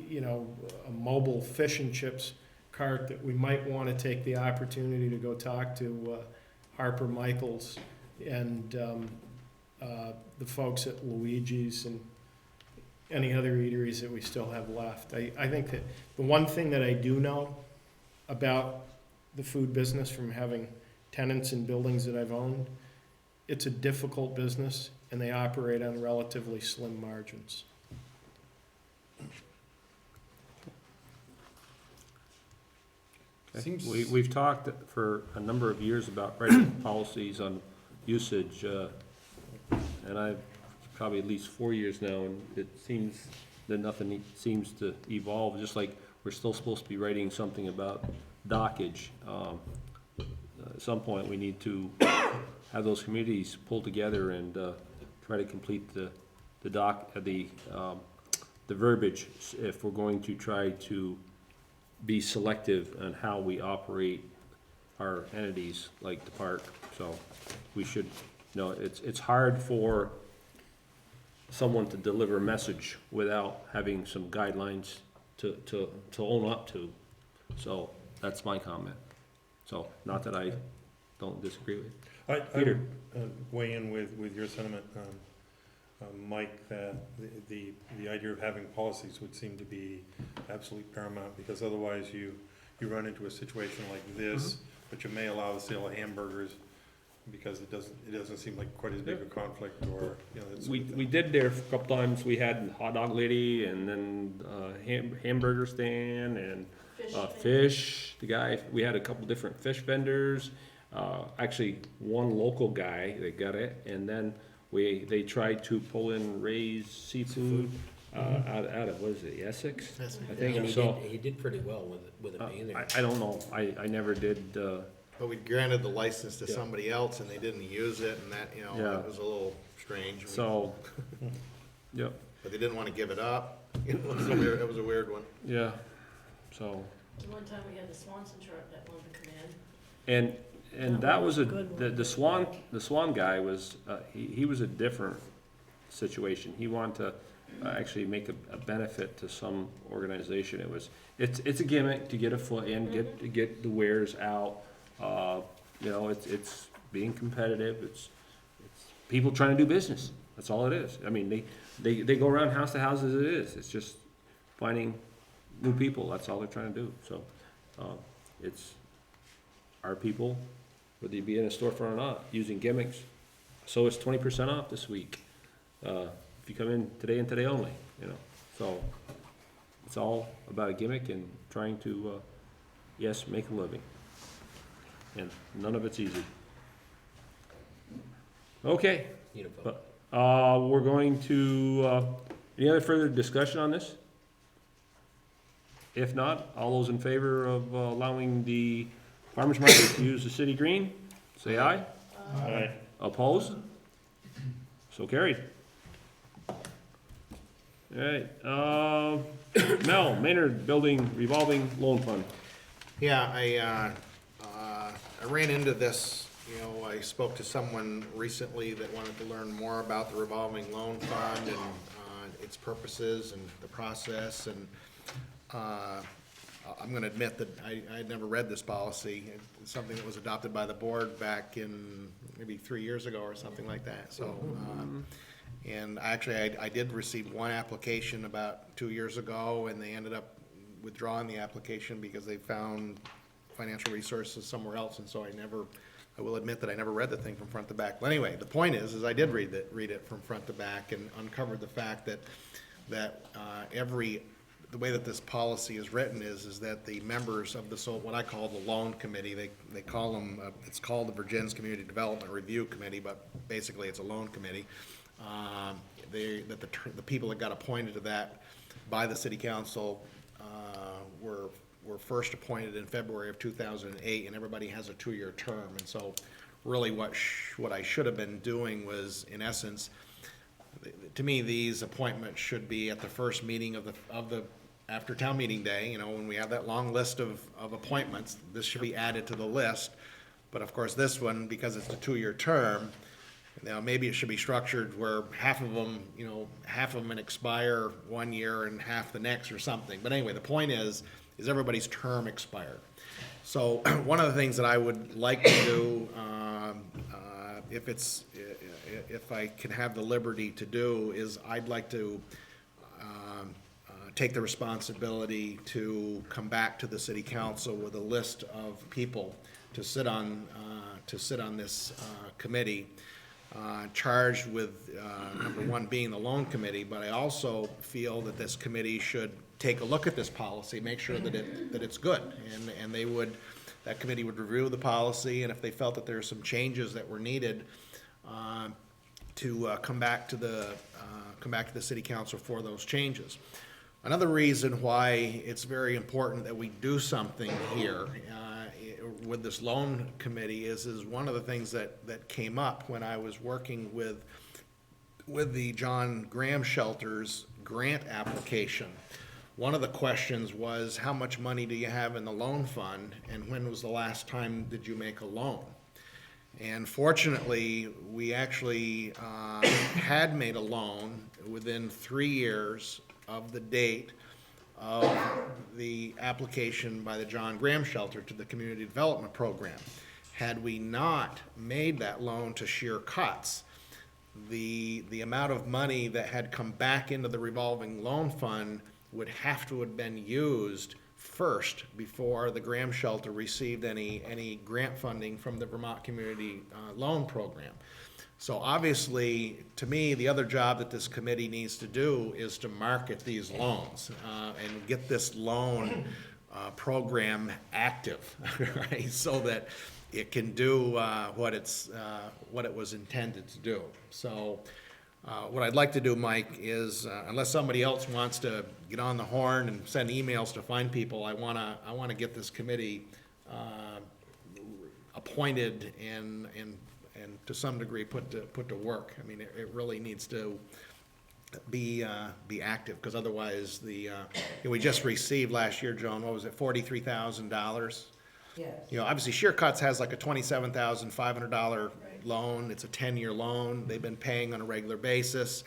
S8: you know, a mobile fish and chips cart, that we might want to take the opportunity to go talk to Harper Michaels and the folks at Luigi's and any other eateries that we still have left. I think that the one thing that I do know about the food business from having tenants in buildings that I've owned, it's a difficult business and they operate on relatively slim margins.
S2: okay. We've talked for a number of years about writing policies on usage, and I've probably at least 4 years now, and it seems that nothing seems to evolve, just like we're still supposed to be writing something about dockage. At some point, we need to have those communities pull together and try to complete the verbiage if we're going to try to be selective on how we operate our entities like the park. So we should, you know, it's hard for someone to deliver a message without having some guidelines to own up to. So that's my comment. So, not that I don't disagree with you.
S9: I
S2: Peter.
S9: would weigh in with your sentiment, Mike, that the idea of having policies would seem to be absolutely paramount, because otherwise you run into a situation like this, but you may allow the sale of hamburgers because it doesn't seem like quite as big a conflict, or, you know, that sort of thing.
S2: We did there a couple times. We had hot dog lady and then hamburger stand and fish. The guy, we had a couple different fish vendors. Actually, one local guy that got it, and then they tried to pull in Ray's Seafood out of, what is it, Essex? I think.
S7: And
S2: So
S7: he did pretty well with it being there.
S2: I don't know. I never did.
S5: But we granted the license to somebody else and they didn't use it, and that, you know,
S2: Yeah.
S5: that was a little strange.
S2: So, yep,
S5: But they didn't want to give it up. It was a weird one.
S2: yeah. So,
S6: One time we had the Swanson truck that wanted to come in.
S2: and that was the Swan guy was he was a different situation. He wanted to actually make a benefit to some organization. It's a gimmick to get a foot in, get the wares out. You know, it's being competitive. It's people trying to do business. That's all it is. I mean, they go around house to house as it is. It's just finding new people. That's all they're trying to do. So, it's our people, whether you be in a storefront or not, using gimmicks. So it's 20% off this week. If you come in today and today only, you know. So it's all about a gimmick and trying to, yes, make a living. And none of it's easy. Okay,
S7: Need a vote.
S2: we're going to, any other further discussion on this? If not, all those in favor of allowing the farmer's market to use the city green, say aye.
S9: Aye.
S2: Opposed? So carried. Alright, Mel, Maynard Building Revolving Loan Fund.
S5: Yeah, I ran into this, you know, I spoke to someone recently that wanted to learn more about the revolving loan fund and its purposes and the process, and I'm gonna admit that I had never read this policy. It's something that was adopted by the board back in maybe 3 years ago or something like that, so. And actually, I did receive one application about 2 years ago, and they ended up withdrawing the application because they found financial resources somewhere else, and so I will admit that I never read the thing from front to back. But anyway, the point is I did read it from front to back and uncovered the fact that the way that this policy is written is that the members of what I call the loan committee, they call them, it's called the Vergennes Community Development Review Committee, but basically it's a loan committee. The people that got appointed to that by the city council were first appointed in February of 2008, and everybody has a 2-year term. And so really what I should have been doing was, in essence, to me, these appointments should be at the first meeting of the after town meeting day, you know, when we have that long list of appointments, this should be added to the list. But of course, this one, because it's a 2-year term, now maybe it should be structured where half of them expire 1 year and half the next or something. But anyway, the point is everybody's term expired. So one of the things that I would like to do, if I can have the liberty to do, is I'd like to take the responsibility to come back to the city council with a list of people to sit on this committee, charged with number one being the loan committee, but I also feel that this committee should take a look at this policy, make sure that it's good, and that committee would review the policy, and if they felt that there are some changes that were needed, to come back to the city council for those changes. Another reason why it's very important that we do something here with this loan committee is one of the things that came up when I was working with the John Graham Shelter's grant application. One of the questions was, how much money do you have in the loan fund, and when was the last time did you make a loan? And fortunately, we actually had made a loan within 3 years of the date of the application by the John Graham Shelter to the Community Development Program. Had we not made that loan to sheer cuts, the amount of money that had come back into the revolving loan fund would have to have been used first before the Graham Shelter received any grant funding from the Vermont Community Loan Program. So obviously, to me, the other job that this committee needs to do is to market these loans and get this loan program active, right? So that it can do what it was intended to do. So what I'd like to do, Mike, is unless somebody else wants to get on the horn and send emails to find people, I wanna get this committee appointed and to some degree put to work. I mean, it really needs to be active, because otherwise we just received last year, Joan, what was it, $43,000?
S12: Yes.
S5: You know, obviously Sheer Cuts has like a $27,500 loan. It's a 10-year loan. They've been paying on a regular basis.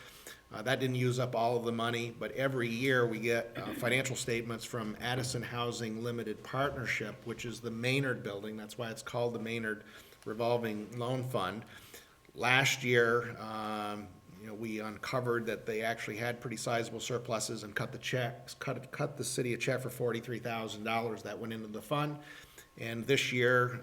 S5: That didn't use up all of the money, but every year we get financial statements from Addison Housing Limited Partnership, which is the Maynard building. That's why it's called the Maynard Revolving Loan Fund. Last year, we uncovered that they actually had pretty sizable surpluses and cut the city a check for $43,000 that went into the fund. And this year,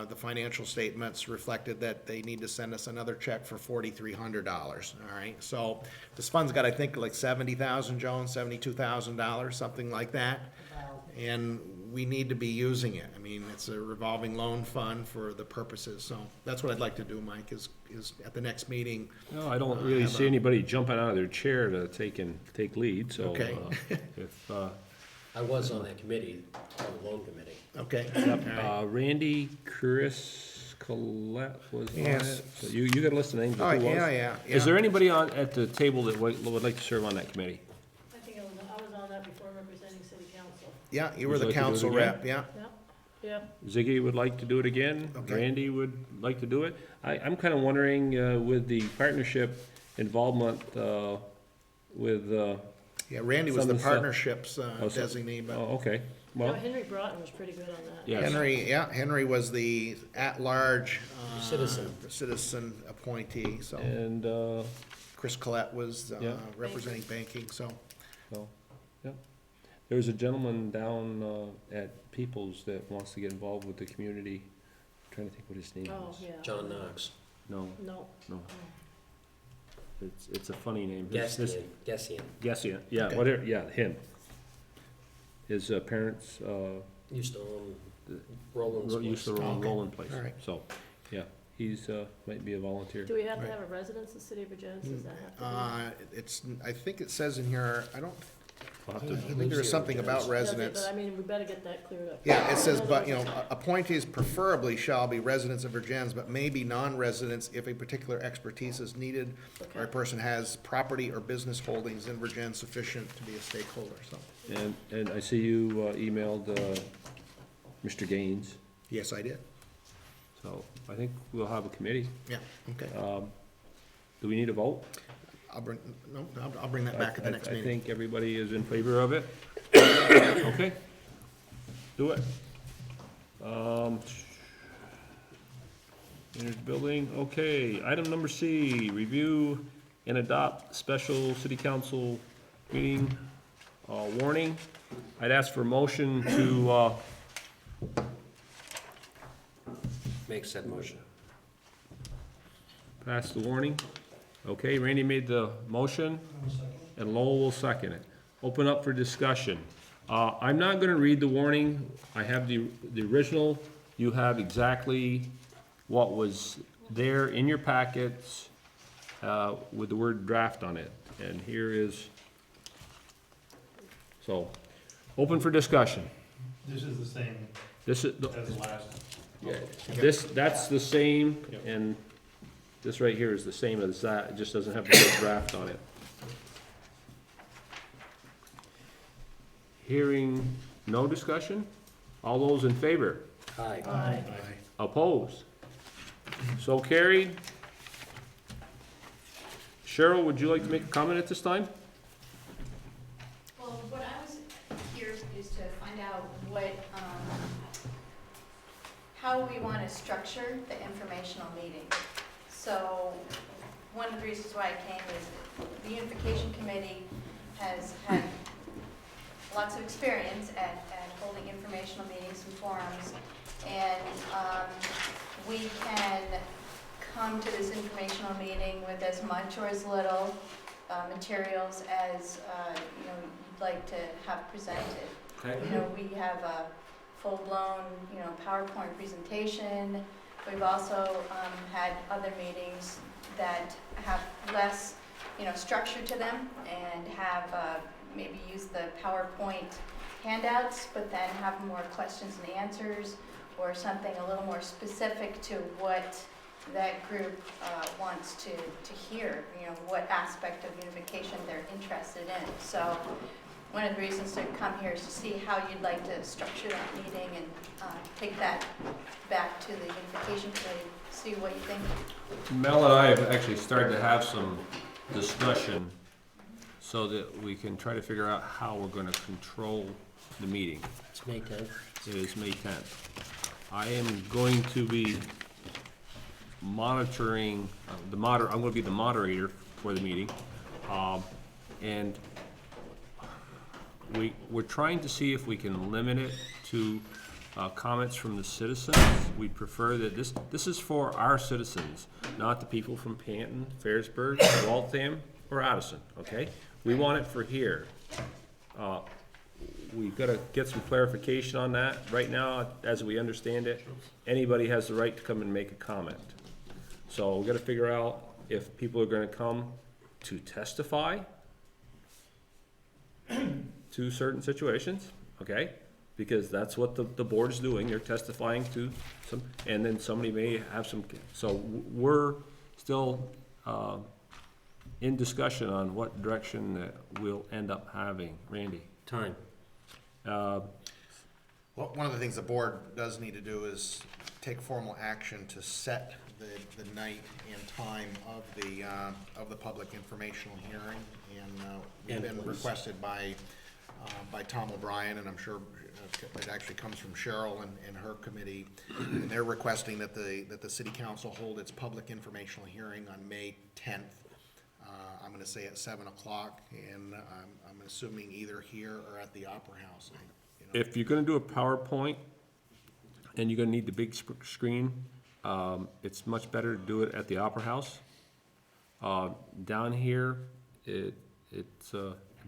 S5: the financial statements reflected that they need to send us another check for $4,300, all right? So this fund's got, I think, like $70,000, Joan, $72,000, something like that. And we need to be using it. I mean, it's a revolving loan fund for the purposes. So that's what I'd like to do, Mike, is at the next meeting.
S2: No, I don't really see anybody jumping out of their chair to take lead, so.
S5: Okay.
S2: If,
S7: I was on that committee, the loan committee.
S5: Okay.
S2: Randy, Chris, Colette was on
S5: Yes.
S2: it. So you got a list of names
S5: Oh,
S2: of who was?
S5: yeah.
S2: Is there anybody at the table that would like to serve on that committee?
S6: I think I was on that before representing city council.
S5: Yeah, you were
S2: Would
S5: the
S2: you like to do it
S5: council
S2: again?
S5: rep, yeah.
S6: Yeah,
S2: Ziggy would like to do it again.
S5: Okay.
S2: Randy would like to do it. I'm kind of wondering, with the partnership involvement, with,
S5: Yeah, Randy was the
S2: Some stuff.
S5: partnerships designee, but
S2: oh, okay,
S6: no,
S2: well,
S6: Henry Broughton was pretty good on that.
S2: yes.
S5: Henry was the at-large
S7: Citizen.
S5: appointee, so
S2: And,
S5: Chris Collette was
S2: Yeah.
S5: representing banking, so.
S2: so, yeah. There's a gentleman down, at Peoples that wants to get involved with the community. I'm trying to think what his name
S6: Oh,
S2: is.
S6: yeah.
S7: John Knox.
S2: No,
S6: No.
S2: no. It's a funny name. His-
S7: Gessian.
S2: Gessian, yeah,
S5: Okay.
S2: whatever, yeah, him. His parents,
S7: Used to own Roland's
S2: used to
S7: place.
S2: run
S5: Okay.
S2: Roland Place,
S5: All right.
S2: so, yeah, he's, might be a volunteer.
S6: Do we have to
S5: Right.
S6: have a residence in the city of Vergennes? Does that have to
S5: I think it says in here, I
S2: We'll have to-
S5: think there was something about
S6: be?
S5: residents.
S6: But I mean, we better get that cleared up.
S5: Yeah, it says, but, appointees preferably shall be residents of Vergennes, but may be non-residents if a particular expertise is needed, or a
S6: Okay.
S5: person has property or business holdings in Vergennes sufficient to be a stakeholder, so.
S2: And I see you emailed, Mr. Gaines,
S5: Yes, I did.
S2: so I think we'll have a committee.
S5: Yeah, okay.
S2: Do we need a vote?
S5: I'll bring that back at the next
S2: I
S5: meeting.
S2: think everybody is in favor of it. Okay, do it. There's building, okay. Item number C, review and adopt special city council meeting warning. I'd ask for a motion to,
S7: Make said motion.
S2: pass the warning. Okay, Randy made the motion, and Lowell will second it. Open up for discussion. I'm not gonna read the warning. I have the original. You have exactly what was there in your packets, with the word draft on it. And here is, so, open for discussion.
S9: This is the same
S2: This is,
S9: as the last.
S2: that's the same, and this right here is the same as that, it just doesn't have the word draft on it. Hearing no discussion? All those in favor?
S7: Aye.
S6: Aye.
S2: Opposed? So carried. Cheryl, would you like to make a comment at this time?
S11: Well, what I was here is to find out what, how we want to structure the informational meeting. So, one of the reasons why I came is the Unification Committee has had lots of experience at holding informational meetings and forums, and we can come to this informational meeting with as much or as little materials as you'd like to have presented.
S2: Okay.
S11: We have a full-blown PowerPoint presentation. We've also had other meetings that have less structure to them and have maybe use the PowerPoint handouts, but then have more questions and answers or something a little more specific to what that group wants to hear, what aspect of unification they're interested in. So one of the reasons to come here is to see how you'd like to structure that meeting and take that back to the Unification Committee, see what you think.
S2: Mel and I have actually started to have some discussion so that we can try to figure out how we're gonna control the meeting.
S7: It's May 10th.
S2: It is May 10th. I am going to be monitoring, I'm gonna be the moderator for the meeting. And we're trying to see if we can limit it to comments from the citizens. We'd prefer that this is for our citizens, not the people from Panton, Ferrisburg, Waltham, or Addison, okay? We want it for here. We've gotta get some clarification on that. Right now, as we understand it, anybody has the right to come and make a comment. So we gotta figure out if people are gonna come to testify to certain situations. okay? Because that's what the board's doing, they're testifying to some, and then somebody may have some, so we're still, in discussion on what direction that we'll end up having. Randy?
S7: Time.
S5: Well, one of the things the board does need to do is take formal action to set the night and time of the public informational hearing. And we've been requested by Tom O'Brien, and I'm sure it actually comes from Cheryl and her committee. And they're requesting that the city council hold its public informational hearing on May 10th. I'm gonna say at 7 o'clock, and I'm assuming either here or at the Opera House.
S2: If you're gonna do a PowerPoint, and you're gonna need the big screen, it's much better to do it at the Opera House. Down here, it's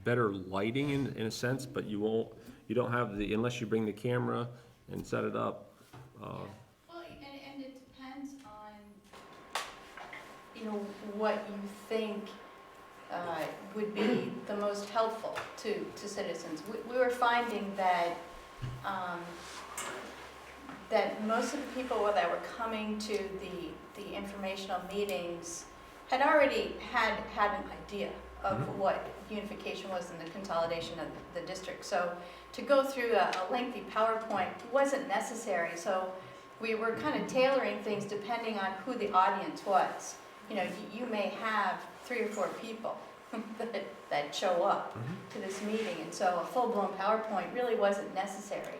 S2: better lighting in a sense, but you don't have unless you bring the camera and set it up.
S11: Well, and it depends on, what you think would be the most helpful to citizens. We were finding that, that most of the people that were coming to the informational meetings had already had an idea of what unification was and the consolidation of the district. So to go through a lengthy PowerPoint wasn't necessary. So we were kind of tailoring things depending on who the audience was. You may have 3 or 4 people that show up to this meeting, and so a full-blown PowerPoint really wasn't necessary.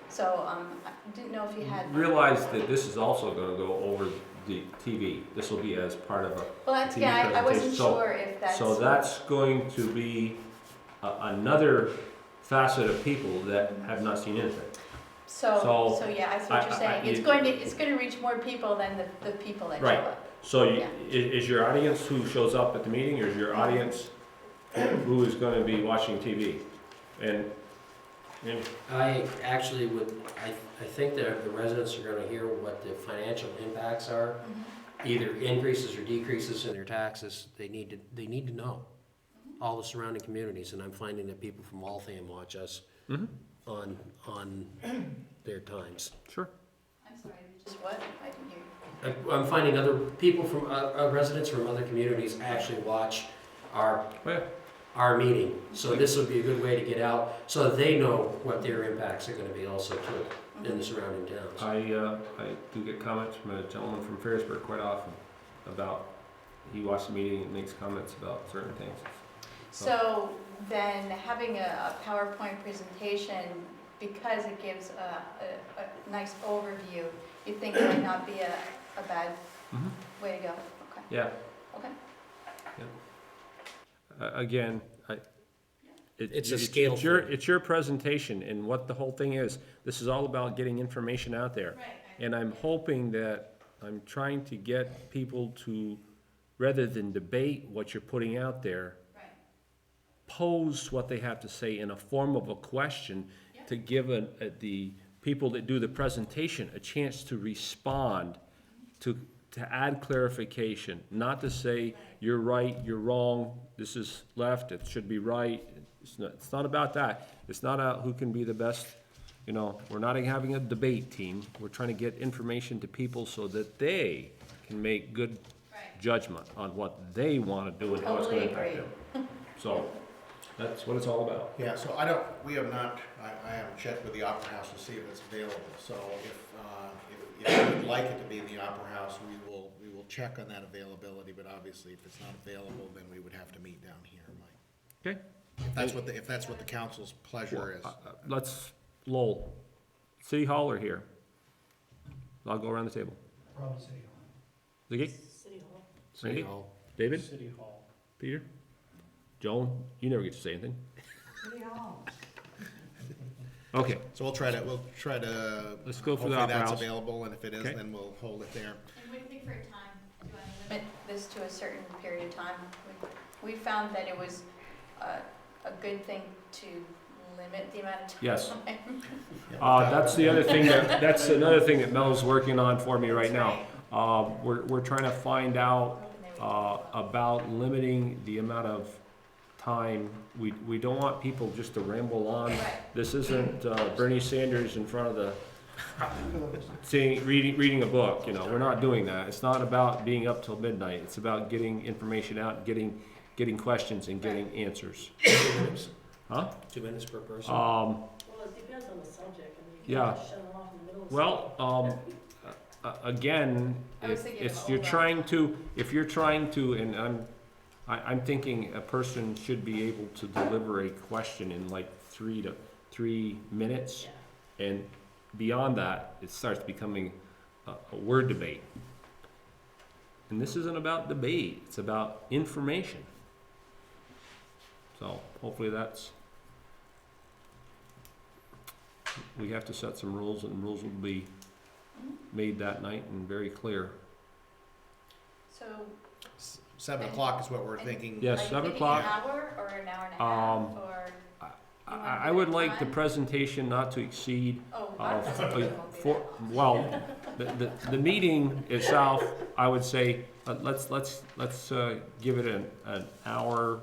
S11: So I didn't know if you had.
S2: Realize that this is also gonna go over the TV. This will be as part of a
S11: Well, that's,
S2: TV
S11: yeah, I wasn't
S2: presentation. So-
S11: sure if that's.
S2: So that's going to be another facet of people that have not seen anything.
S11: So yeah, I see what you're
S2: I-
S11: saying. It's going to reach more people than the people that show
S2: Right.
S11: up.
S2: So
S11: Yeah.
S2: is your audience who shows up at the meeting, or is your audience who is gonna be watching TV? And
S7: I actually I think that the residents are gonna hear what the financial impacts are, either increases or decreases in their taxes. They need to know all the surrounding communities, and I'm finding that people from Waltham watch us on their times.
S2: Sure.
S11: I'm sorry, just what? I didn't hear you.
S7: I'm finding other people from, residents from other communities actually watch our meeting. So this would be a good way to get out, so that they know what their impacts are gonna be also too, in the surrounding towns.
S2: I do get comments from a gentleman from Ferrisburg quite often about, he watched the meeting and makes comments about certain things.
S11: So then having a PowerPoint presentation, because it gives a nice overview, you think it might not be a bad way to go? Okay.
S2: Yeah.
S11: Okay.
S2: Again,
S7: It's a scale
S2: it's your presentation, and what the whole thing is. This is all about getting information out there.
S11: Right.
S2: And I'm hoping that, I'm trying to get people to, rather than debate what you're putting out there,
S11: Right.
S2: pose what they have to say in a form of a question
S11: Yep.
S2: to give the people that do the presentation a chance to respond, to add clarification, not to say, you're right, you're wrong, this is left, it should be right. It's not about that. It's not who can be the best, we're not having a debate team. We're trying to get information to people so that they can make good judgment on what they want to do and how it's going to
S11: Totally
S2: impact them. So, that's what it's all about.
S5: Yeah, so I haven't checked with the Opera House to see if it's available. So if you would like it to be in the Opera House, we will check on that availability, but obviously if it's not available, then we would have to meet down here, Mike.
S2: Okay?
S5: If that's what the council's pleasure is.
S2: Let's, Lowell, City Hall or here? I'll go around the table.
S1: Probably City Hall.
S2: Ziggy?
S6: City Hall.
S2: Randy?
S7: City Hall.
S2: David?
S8: City Hall.
S2: Peter? Joan? You never get to say anything.
S1: City Hall.
S2: Okay,
S5: So we'll try to,
S2: let's go for the
S5: hopefully
S2: Opera
S5: that's
S2: House.
S5: available, and if it is,
S2: Okay.
S5: then we'll hold it there.
S11: And what do you think for a time? Do you want to limit this to a certain period of time? We found that it was a good thing to limit the amount of time.
S2: Yes.
S5: Yeah,
S2: That's the other thing that's another thing that Mel's working on for me right now. We're trying to find out about limiting the amount of time. We don't want people just to ramble on.
S11: Right.
S2: This isn't Bernie Sanders in front of the, saying, reading a book, you know, we're not doing that. It's not about being up till midnight. It's about getting information out, getting questions and getting answers.
S7: 2 minutes?
S2: Huh?
S7: 2 minutes per person?
S6: Well, it depends on the subject, I mean, you
S2: Yeah.
S6: can't just shut them off in the middle of
S2: Well, again,
S11: I was thinking
S2: if
S11: of
S2: you're
S11: overall.
S2: trying to, and I'm thinking a person should be able to deliver a question in like 3 minutes,
S6: Yeah.
S2: and beyond that, it starts becoming a word debate. And this isn't about debate, it's about information. So hopefully we have to set some rules, and rules will be made that night and very clear.
S11: So.
S5: 7 o'clock is what we're thinking.
S2: Yes,
S11: Are you
S2: 7
S11: thinking
S2: o'clock.
S11: an hour or an hour and a
S2: Um,
S11: half, or?
S2: I would like the presentation not to exceed,
S11: Oh, my presentation won't be that long.
S2: well, the meeting itself, I would say, let's give it an hour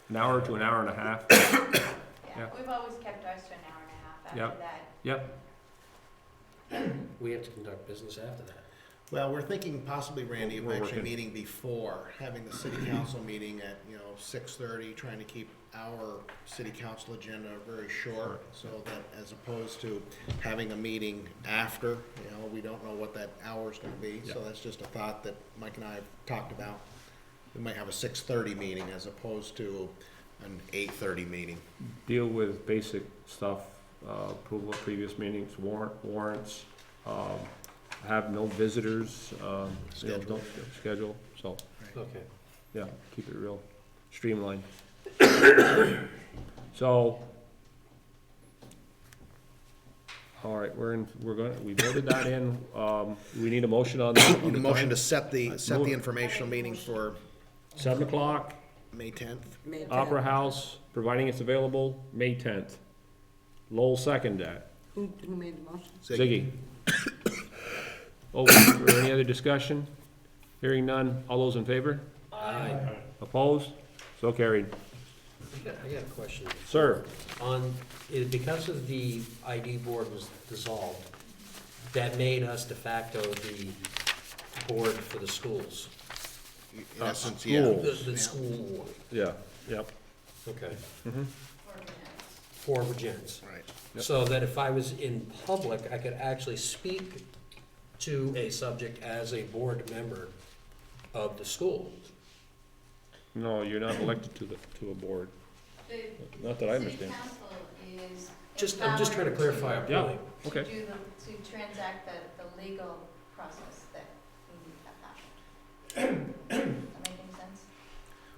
S2: to an hour and a half.
S11: Yeah,
S2: Yeah.
S11: we've always kept ours to an hour and a half
S2: Yep.
S11: after that.
S2: Yep,
S7: We have to conduct business after that.
S5: Well, we're thinking possibly, Randy, of
S2: We're
S5: actually
S2: working.
S5: meeting before, having the city council meeting at, 6:30, trying to keep our city council agenda very short, so that as opposed to having a meeting after, we don't know what that hour's gonna be, so
S2: Yeah.
S5: that's just a thought that Mike and I have talked about. We might have a 6:30 meeting as opposed to an 8:30 meeting.
S2: deal with basic stuff, approval of previous meetings, warrants, have no visitors, don't schedule, so,
S7: Okay.
S2: yeah, keep it real streamlined. So, all right, we voted that in, we need a motion on that.
S5: Need a motion to set the
S2: Move.
S5: informational meeting for
S2: 7 o'clock,
S5: May 10th.
S2: Opera House, providing it's available, May 10th. Lowell second that.
S12: Who made the motion?
S2: Ziggy. Open for any other discussion? Hearing none, all those in favor?
S7: Aye.
S2: Opposed? So carried.
S7: I got a question.
S2: Sir,
S7: Because of the ID board was dissolved, that made us de facto the board for the schools.
S5: In essence,
S2: school.
S5: yeah.
S7: The school board,
S2: yeah, yep.
S7: okay,
S2: Mhm.
S7: for Vergennes.
S5: Right.
S2: Yep.
S7: So that if I was in public, I could actually speak to a subject as a board member of the school.
S2: No, you're not elected to a board. Not that I understand.
S11: City council is.
S7: I'm just trying to clarify a
S2: Yeah.
S7: point.
S2: Okay.
S11: To transact the legal process that we need to have happened. Does that make any sense?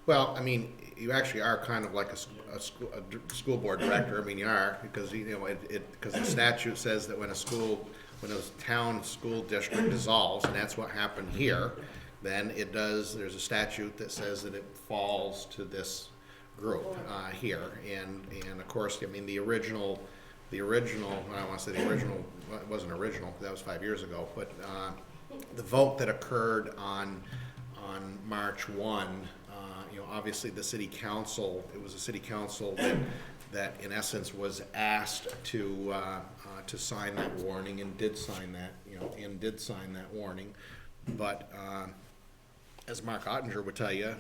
S5: Well, I mean, you actually are kind of like a school board director. I mean, you are, because, because the statute says that when a town school district dissolves, and that's what happened here, then there's a statute that says that it falls to this group, here. And of course, I mean, the original, I don't wanna say the original, well, it wasn't original, that was 5 years ago, but, the vote that occurred on March 1, obviously the city council, it was a city council that in essence was asked to sign that warning and did sign that, warning. But, as Mark Ottinger would tell you,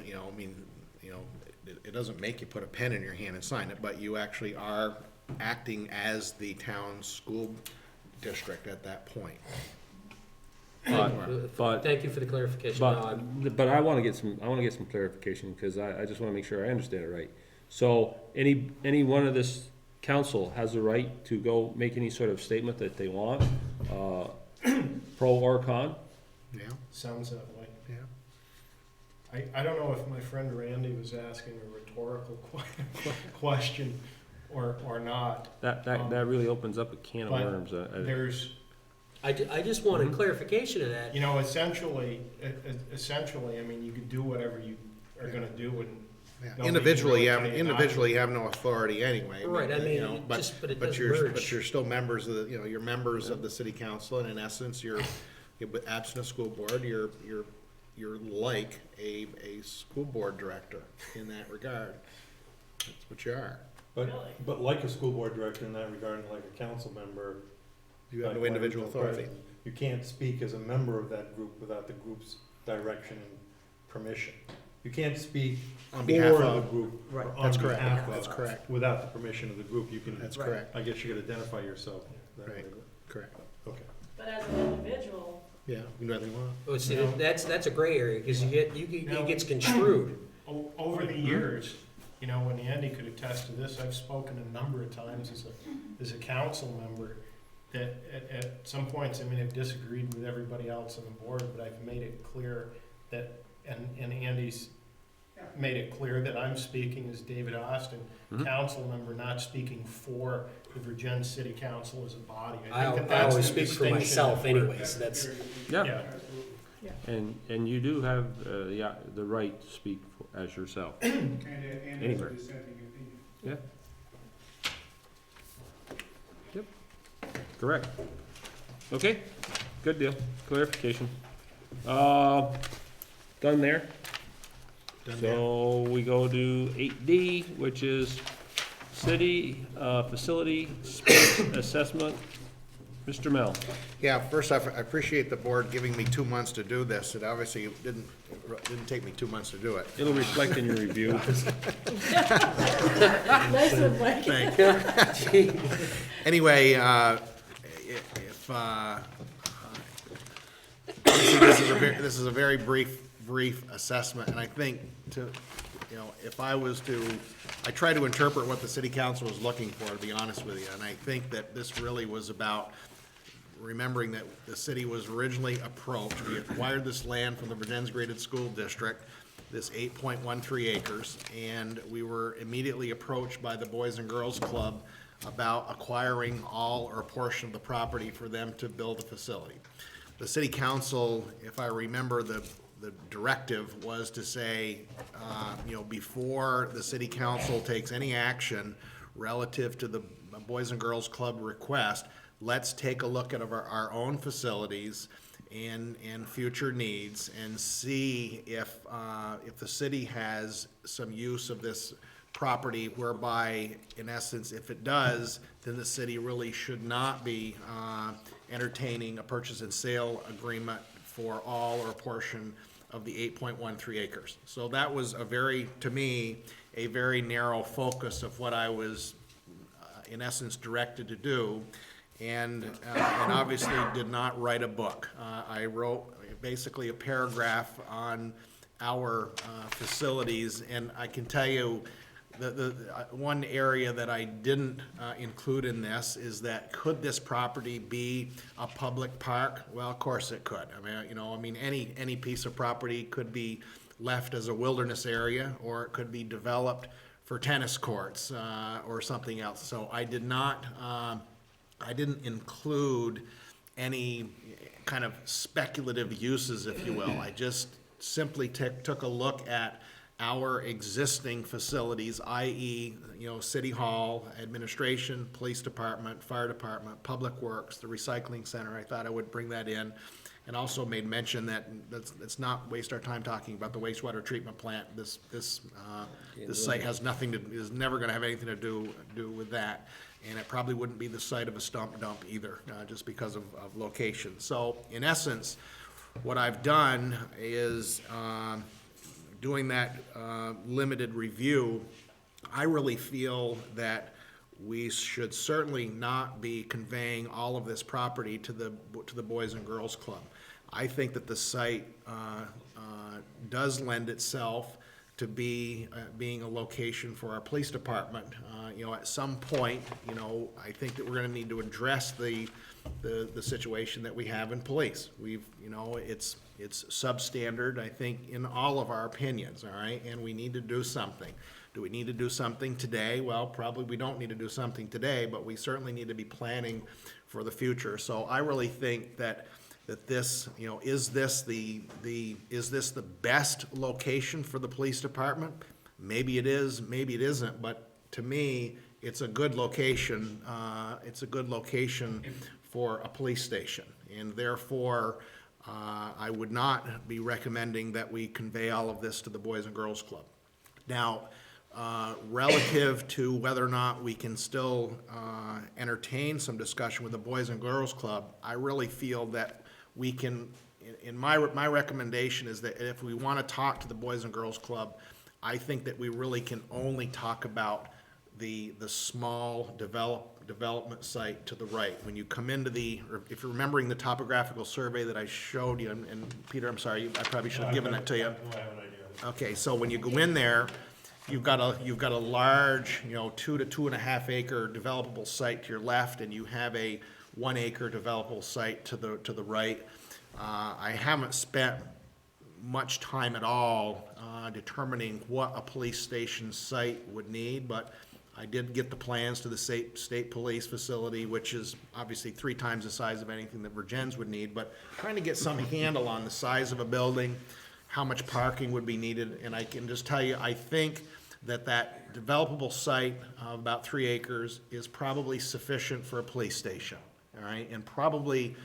S5: it doesn't make you put a pen in your hand and sign it, but you actually are acting as the town school district at that point.
S2: But
S7: Thank you for the clarification. No, I'm-
S2: But I want to get some clarification, because I just want to make sure I understand it right. So any one of this council has the right to go make any sort of statement that they want, pro or con?
S5: Yeah.
S8: Sounds that way.
S5: Yeah.
S8: I don't know if my friend Randy was asking a rhetorical question or not.
S2: That really opens up a can of
S8: But
S2: worms.
S8: There's,
S7: I just wanted clarification of that.
S8: essentially, I mean, you could do whatever you are gonna do and
S5: Yeah.
S8: Nobody
S5: Individually,
S8: can really tell you not
S5: individually you have no authority anyway.
S7: Right, I mean,
S5: but
S7: but it
S5: but
S7: does
S5: you're
S7: merge.
S5: still members of the, you're members of the city council, and in essence, you're absent of school board, you're like a school board director in that regard. That's what you are.
S6: Really?
S9: But like a school board director in that regard, and like a council member.
S5: You have
S9: like
S5: no
S9: when
S5: individual
S9: you're
S5: authority.
S9: president, you can't speak as a member of that group without the group's direction and permission. You can't speak
S5: On
S9: for
S5: behalf
S9: the
S5: of.
S9: group
S7: Right.
S9: or on
S5: That's correct.
S9: behalf
S5: That's
S9: of,
S5: correct.
S9: without the permission of the group. You can,
S5: That's
S7: Right.
S5: correct.
S9: I guess you could identify yourself that way.
S5: Right. Correct.
S9: Okay.
S6: But as an individual,
S5: Yeah, you can do anything you want.
S7: Oh, see,
S8: No.
S7: that's a gray area, because
S8: No.
S7: it gets construed.
S8: Over the years, you know, when Andy could attest to this, I've spoken a number of times as a council member that at some points, I mean, I've disagreed with everybody else on the board, but I've made it clear that, and Andy's made it clear that I'm speaking as David Austin,
S2: Mhm.
S8: council member, not speaking for the Vergennes City Council as a body.
S7: I
S8: think that that's
S7: always
S8: the
S7: speak for
S8: distinction
S7: myself
S8: that we're-
S7: anyways, that's,
S2: Yeah,
S6: yeah.
S2: and you do have, the right to speak as yourself. Anywhere. Yeah. Yep, correct. Okay, good deal, clarification. Done there.
S5: Done there.
S2: So we go to 8D, which is city facility space assessment. Mr. Mel.
S5: Yeah, first off, I appreciate the board giving me 2 months to do this. It obviously didn't take me 2 months to do it.
S2: It'll reflect in your review.
S6: Nice one, Mike.
S5: Thank you. Anyway, this is a very brief assessment, and I think if I was to, I try to interpret what the city council was looking for, to be honest with you, and I think that this really was about remembering that the city was originally approached. We acquired this land from the Vergennes Graded School District, this 8.13 acres, and we were immediately approached by the Boys and Girls Club about acquiring all or a portion of the property for them to build a facility. The city council, if I remember, the directive was to say, before the city council takes any action relative to the Boys and Girls Club request, let's take a look at our own facilities and future needs and see if the city has some use of this property whereby, in essence, if it does, then the city really should not be entertaining a purchase and sale agreement for all or a portion of the 8.13 acres. So that was to me, a very narrow focus of what I was, in essence, directed to do. And obviously did not write a book. I wrote basically a paragraph on our facilities, and I can tell you the one area that I didn't include in this is that could this property be a public park? Well, of course it could. I mean, any piece of property could be left as a wilderness area, or it could be developed for tennis courts or something else. So I didn't include any kind of speculative uses, if you will. I just simply took a look at our existing facilities, i.e., City Hall, administration, police department, fire department, public works, the recycling center. I thought I would bring that in, and also made mention that let's not waste our time talking about the wastewater treatment plant. This site is never going to have anything to do with that. And it probably wouldn't be the site of a stump dump either, just because of location. So in essence, what I've done is doing that limited review. I really feel that we should certainly not be conveying all of this property to the Boys and Girls Club. I think that the site does lend itself to being a location for our police department. At some point, I think that we're gonna need to address the situation that we have in police. It's substandard, I think, in all of our opinions, all right? And we need to do something. Do we need to do something today? Well, probably we don't need to do something today, but we certainly need to be planning for the future. So I really think that this, is this the best location for the police department? Maybe it is, maybe it isn't, but to me, it's a good location. It's a good location for a police station, and therefore, I would not be recommending that we convey all of this to the Boys and Girls Club. Now, Relative to whether or not we can still entertain some discussion with the Boys and Girls Club, I really feel that we can, in my recommendation is that if we want to talk to the Boys and Girls Club, I think that we really can only talk about the small development site to the right. When you come into or if you're remembering the topographical survey that I showed you, and Peter, I'm sorry, I probably should have given that to you. Okay, so when you go in there, you've got a large, 2 to 2.5 acre developable site to your left, and you have a 1 acre developable site to the right. I haven't spent much time at all determining what a police station site would need, but I did get the plans to the state police facility, which is obviously 3 times the size of anything that Vergennes would need, but trying to get some handle on the size of a building, how much parking would be needed, and I can just tell you, I think that developable site of about 3 acres is probably sufficient for a police station, all right? And probably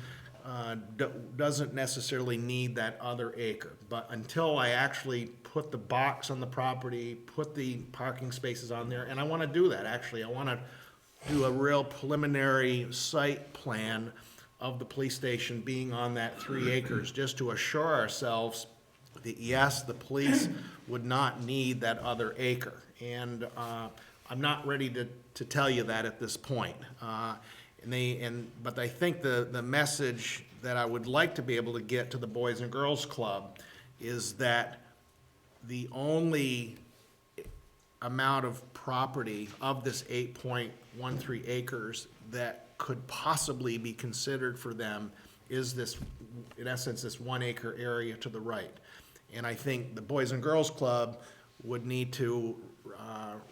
S5: doesn't necessarily need that other acre. But until I actually put the box on the property, put the parking spaces on there, and I want to do that, actually. I want to do a real preliminary site plan of the police station being on that 3 acres, just to assure ourselves that, yes, the police would not need that other acre. And I'm not ready to tell you that at this point. But I think the message that I would like to be able to get to the Boys and Girls Club is that the only amount of property of this 8.13 acres that could possibly be considered for them is this, in essence, this 1 acre area to the right. And I think the Boys and Girls Club would need to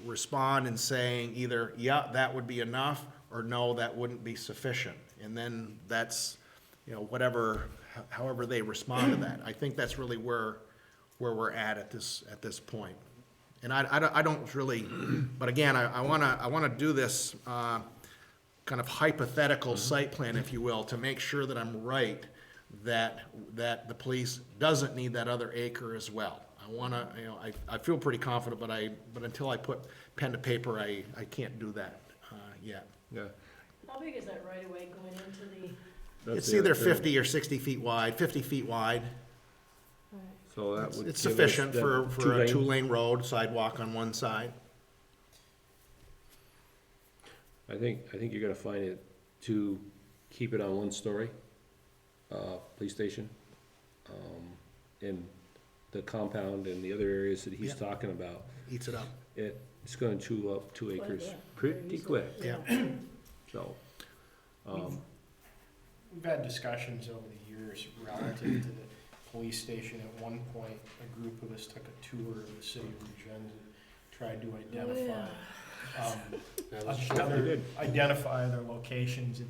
S5: respond in saying either, yeah, that would be enough, or no, that wouldn't be sufficient. And then that's, however they respond to that. I think that's really where we're at this point. And I don't really, but again, I wanna do this kind of hypothetical site plan, if you will, to make sure that I'm right, that the police doesn't need that other acre as well. I wanna, I feel pretty confident, but until I put pen to paper, I can't do that yet.
S2: Yeah.
S6: How big is that right of way going into the,
S5: It's either 50 or 60 feet wide, 50 feet wide.
S2: So that would.
S5: It's
S2: give us
S5: sufficient
S2: that
S5: for a
S2: 2-lane.
S5: 2-lane road, sidewalk on one side.
S2: I think you're gonna find it to keep it on 1 story, police station. In the compound and the other areas that he's
S5: Yeah.
S2: talking about,
S5: Eats it up.
S2: it's gonna chew up 2 acres
S6: yeah,
S2: pretty quick,
S5: Yeah.
S2: so.
S8: We've had discussions over the years relative to the police station. At one point, a group of us took a tour of the city of Vergennes and tried to identify other locations. And,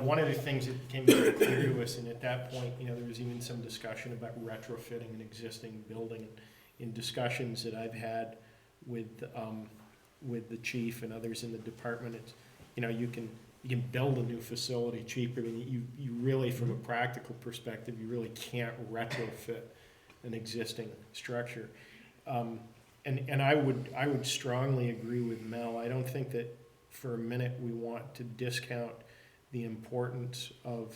S8: one of the things that became very clear to us, and at that point, there was even some discussion about retrofitting an existing building. In discussions that I've had with the chief and others in the department, it's, you can build a new facility cheaper. I mean, you really, from a practical perspective, you really can't retrofit an existing structure. And I would strongly agree with Mel. I don't think that for a minute we want to discount the importance of,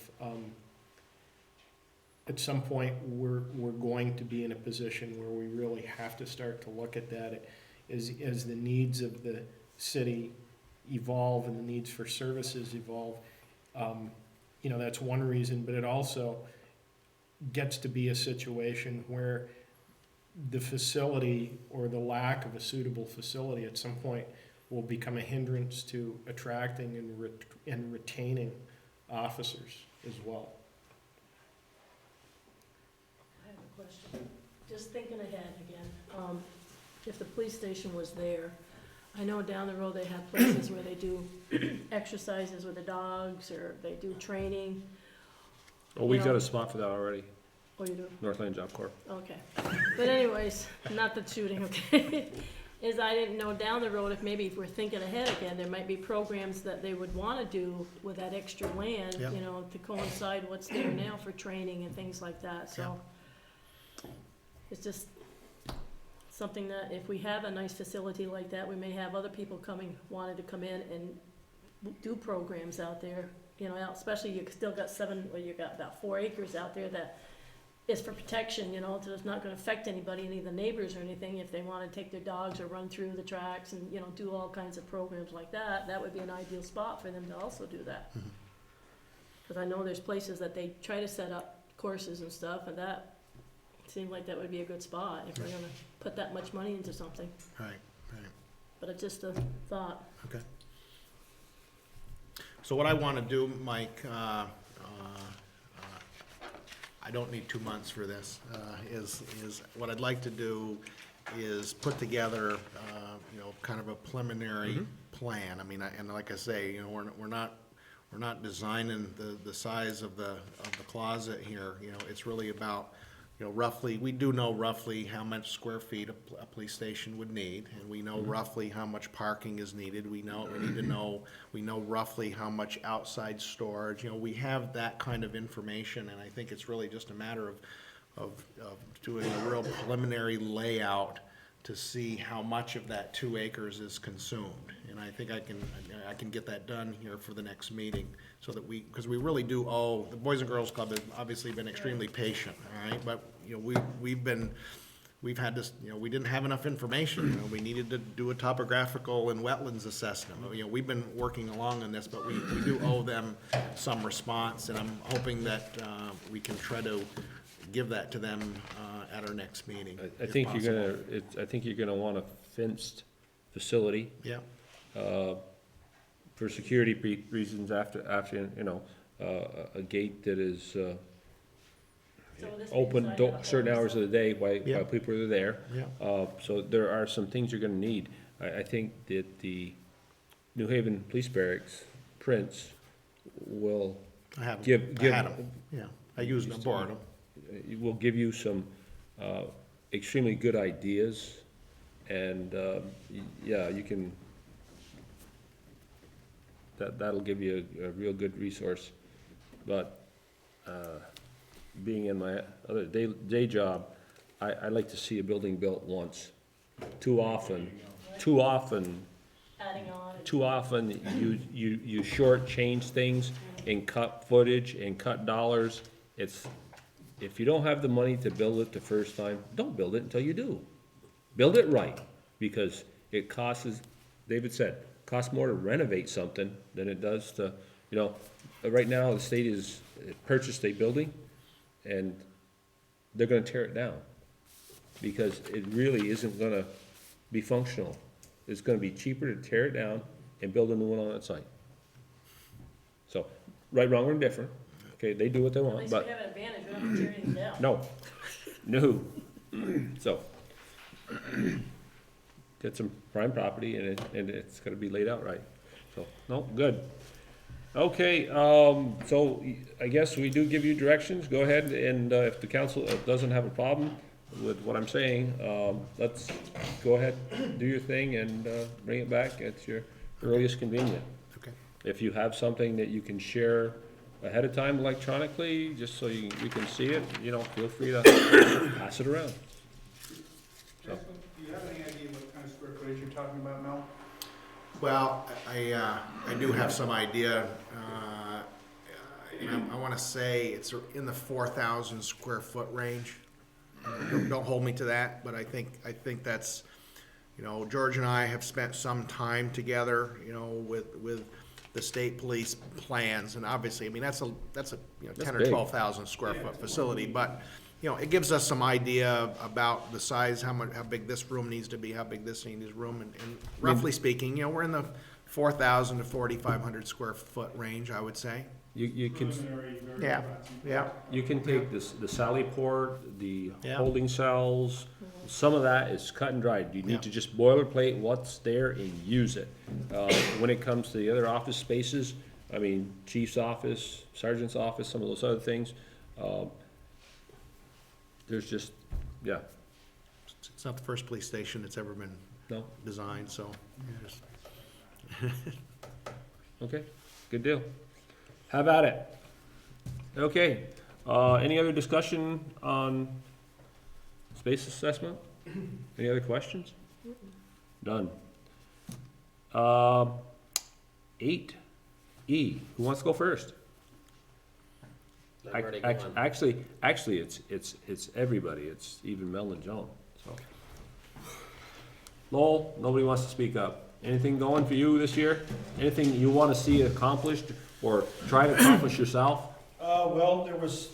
S8: at some point, we're going to be in a position where we really have to start to look at that as the needs of the city evolve and the needs for services evolve. That's one reason, but it also gets to be a situation where the facility or the lack of a suitable facility at some point will become a hindrance to attracting and retaining officers as well.
S6: I have a question. Just thinking ahead again, if the police station was there, I know down the road they have places where they do exercises with the dogs, or they do training.
S2: Oh, we've got a spot for that already,
S6: Oh, you do?
S2: Northland Job Corps.
S6: Okay. But anyways, not the shooting, okay? Is I didn't know down the road, if we're thinking ahead again, there might be programs that they would wanna do with that extra land,
S5: Yeah.
S6: to coincide what's there now for training and things like that, so. It's just something that if we have a nice facility like that, we may have other people wanting to come in and do programs out there, you know, especially you still got you got about 4 acres out there that is for protection, you know, so it's not gonna affect anybody, any of the neighbors or anything. If they wanna take their dogs or run through the tracks and, you know, do all kinds of programs like that, that would be an ideal spot for them to also do that. Cause I know there's places that they try to set up courses and stuff, and that seemed like that would be a good spot if we're gonna put that much money into something.
S5: Right, right.
S6: But it's just a thought.
S5: Okay. So what I want to do, Mike, I don't need 2 months for this, is what I'd like to do is put together, you know, kind of a preliminary plan. I mean, and like I say, you know, we're not designing the size of the closet here. You know, it's really about, you know, roughly, we do know roughly how much square feet a police station would need, and we know roughly how much parking is needed. We know roughly how much outside storage. You know, we have that kind of information, and I think it's really just a matter of doing a real preliminary layout to see how much of that 2 acres is consumed. And I think I can get that done here for the next meeting, so that because we really do owe, the Boys and Girls Club has obviously been extremely patient, all right? But, you know, we've had this, you know, we didn't have enough information. You know, we needed to do a topographical and wetlands assessment. You know, we've been working along on this, but we do owe them some response, and I'm hoping that we can try to give that to them at our next meeting.
S2: I think you're gonna want a fenced facility.
S5: Yeah.
S2: For security reasons, after, you know, a gate that is,
S6: So this
S2: open
S6: means I have
S2: certain hours of the day while
S5: Yeah.
S2: people are there.
S5: Yeah.
S2: So there are some things you're gonna need. I think that the New Haven Police Barracks prints will
S5: I have
S2: give,
S5: I had them. Yeah, I used them, borrowed them.
S2: will give you some extremely good ideas, and yeah, you can, that'll give you a real good resource. But being in my other day job, I like to see a building built once. Too often,
S6: adding on.
S2: you shortchange things and cut footage and cut dollars. If you don't have the money to build it the first time, don't build it until you do. Build it right, because it costs, as David said, costs more to renovate something than it does to, you know, right now the state has purchased a building and they're gonna tear it down because it really isn't gonna be functional. It's gonna be cheaper to tear it down and build a new one on that site. So, right, wrong, or indifferent, okay, they do what they
S6: At
S2: want,
S6: least
S2: but.
S6: we have an advantage, we don't have to tear anything down.
S2: No, so, get some prime property and it's gonna be laid out right, so, no, good. Okay, so I guess we do give you directions, go ahead and, if the council doesn't have a problem with what I'm saying, let's go ahead, do your thing and, bring it back at your earliest convenience.
S5: Okay.
S2: If you have something that you can share ahead of time electronically, just so you can see it, you know, feel free to pass it around. So.
S12: Do you have any idea what kind of square footage you're talking about, Mel?
S5: Well, I do have some idea. I want to say it's in the 4,000 square foot range. Don't hold me to that, but I think that's, you know, George and I have spent some time together, you know, with the state police plans, and obviously, I mean, that's a you know, 10 or
S2: big.
S5: 12,000 square foot facility, but you know, it gives us some idea about the size, how big this room needs to be, how big this room, and roughly speaking, you know, we're in the 4,000 to 4,500 square foot range, I would say.
S2: You can,
S5: Yeah, yeah.
S2: you can take the sally port, the
S5: Yeah.
S2: holding cells, some of that is cut and dried. You
S5: Yeah.
S2: need to just boilerplate what's there and use it. When it comes to the other office spaces, I mean, chief's office, sergeant's office, some of those other things, there's just, yeah,
S5: It's not the first police station that's ever been
S2: no,
S5: designed, so. Just-
S2: okay, good deal. Have at it. Okay, any other discussion on space assessment? Any other questions? Done. 8E, who wants to go first?
S7: I'm already
S2: Ac-
S7: gone.
S2: Actually, it's everybody, it's even Mel and Joan, so. Lowell, nobody wants to speak up. Anything going for you this year? Anything you want to see accomplished or try to accomplish yourself?
S12: Well, it was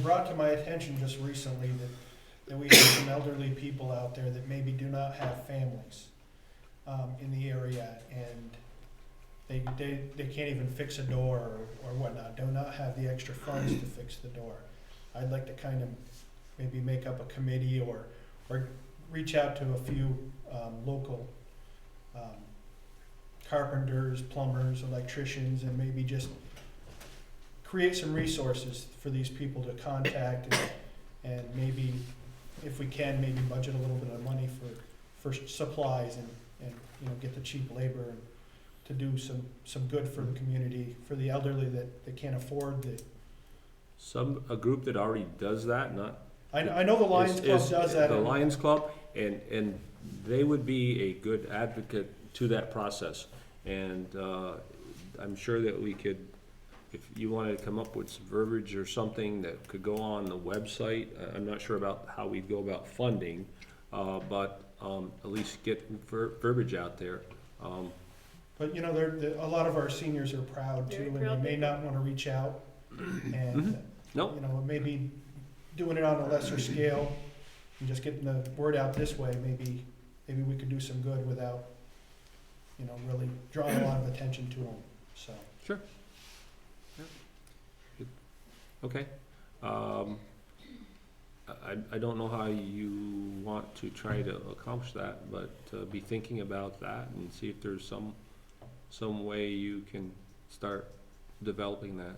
S12: brought to my attention just recently that we have some elderly people out there that maybe do not have families, in the area, and they can't even fix a door or whatnot, do not have the extra funds to fix the door. I'd like to kind of maybe make up a committee or reach out to a few, local, carpenters, plumbers, electricians, and maybe just create some resources for these people to contact, and maybe, if we can, maybe budget a little bit of money for supplies and get the cheap labor and to do some good for the community, for the elderly that can't afford the.
S2: A group that already does that, not.
S12: I know the Lions Club does that.
S2: The Lions Club, and they would be a good advocate to that process. And I'm sure that we could, if you wanted to come up with some verbiage or something that could go on the website, I'm not sure about how we'd go about funding, but at least get verbiage out there.
S12: But a lot of our seniors are proud too,
S6: Very
S12: and
S6: proud
S12: they may
S6: people.
S12: not want to reach out, and
S2: Nope.
S12: maybe doing it on a lesser scale and just getting the word out this way. Maybe we could do some good without really drawing a lot of attention to them. So.
S2: Sure. Yeah. Good. Okay. I don't know how you want to try to accomplish that, but be thinking about that and see if there's some way you can start developing that,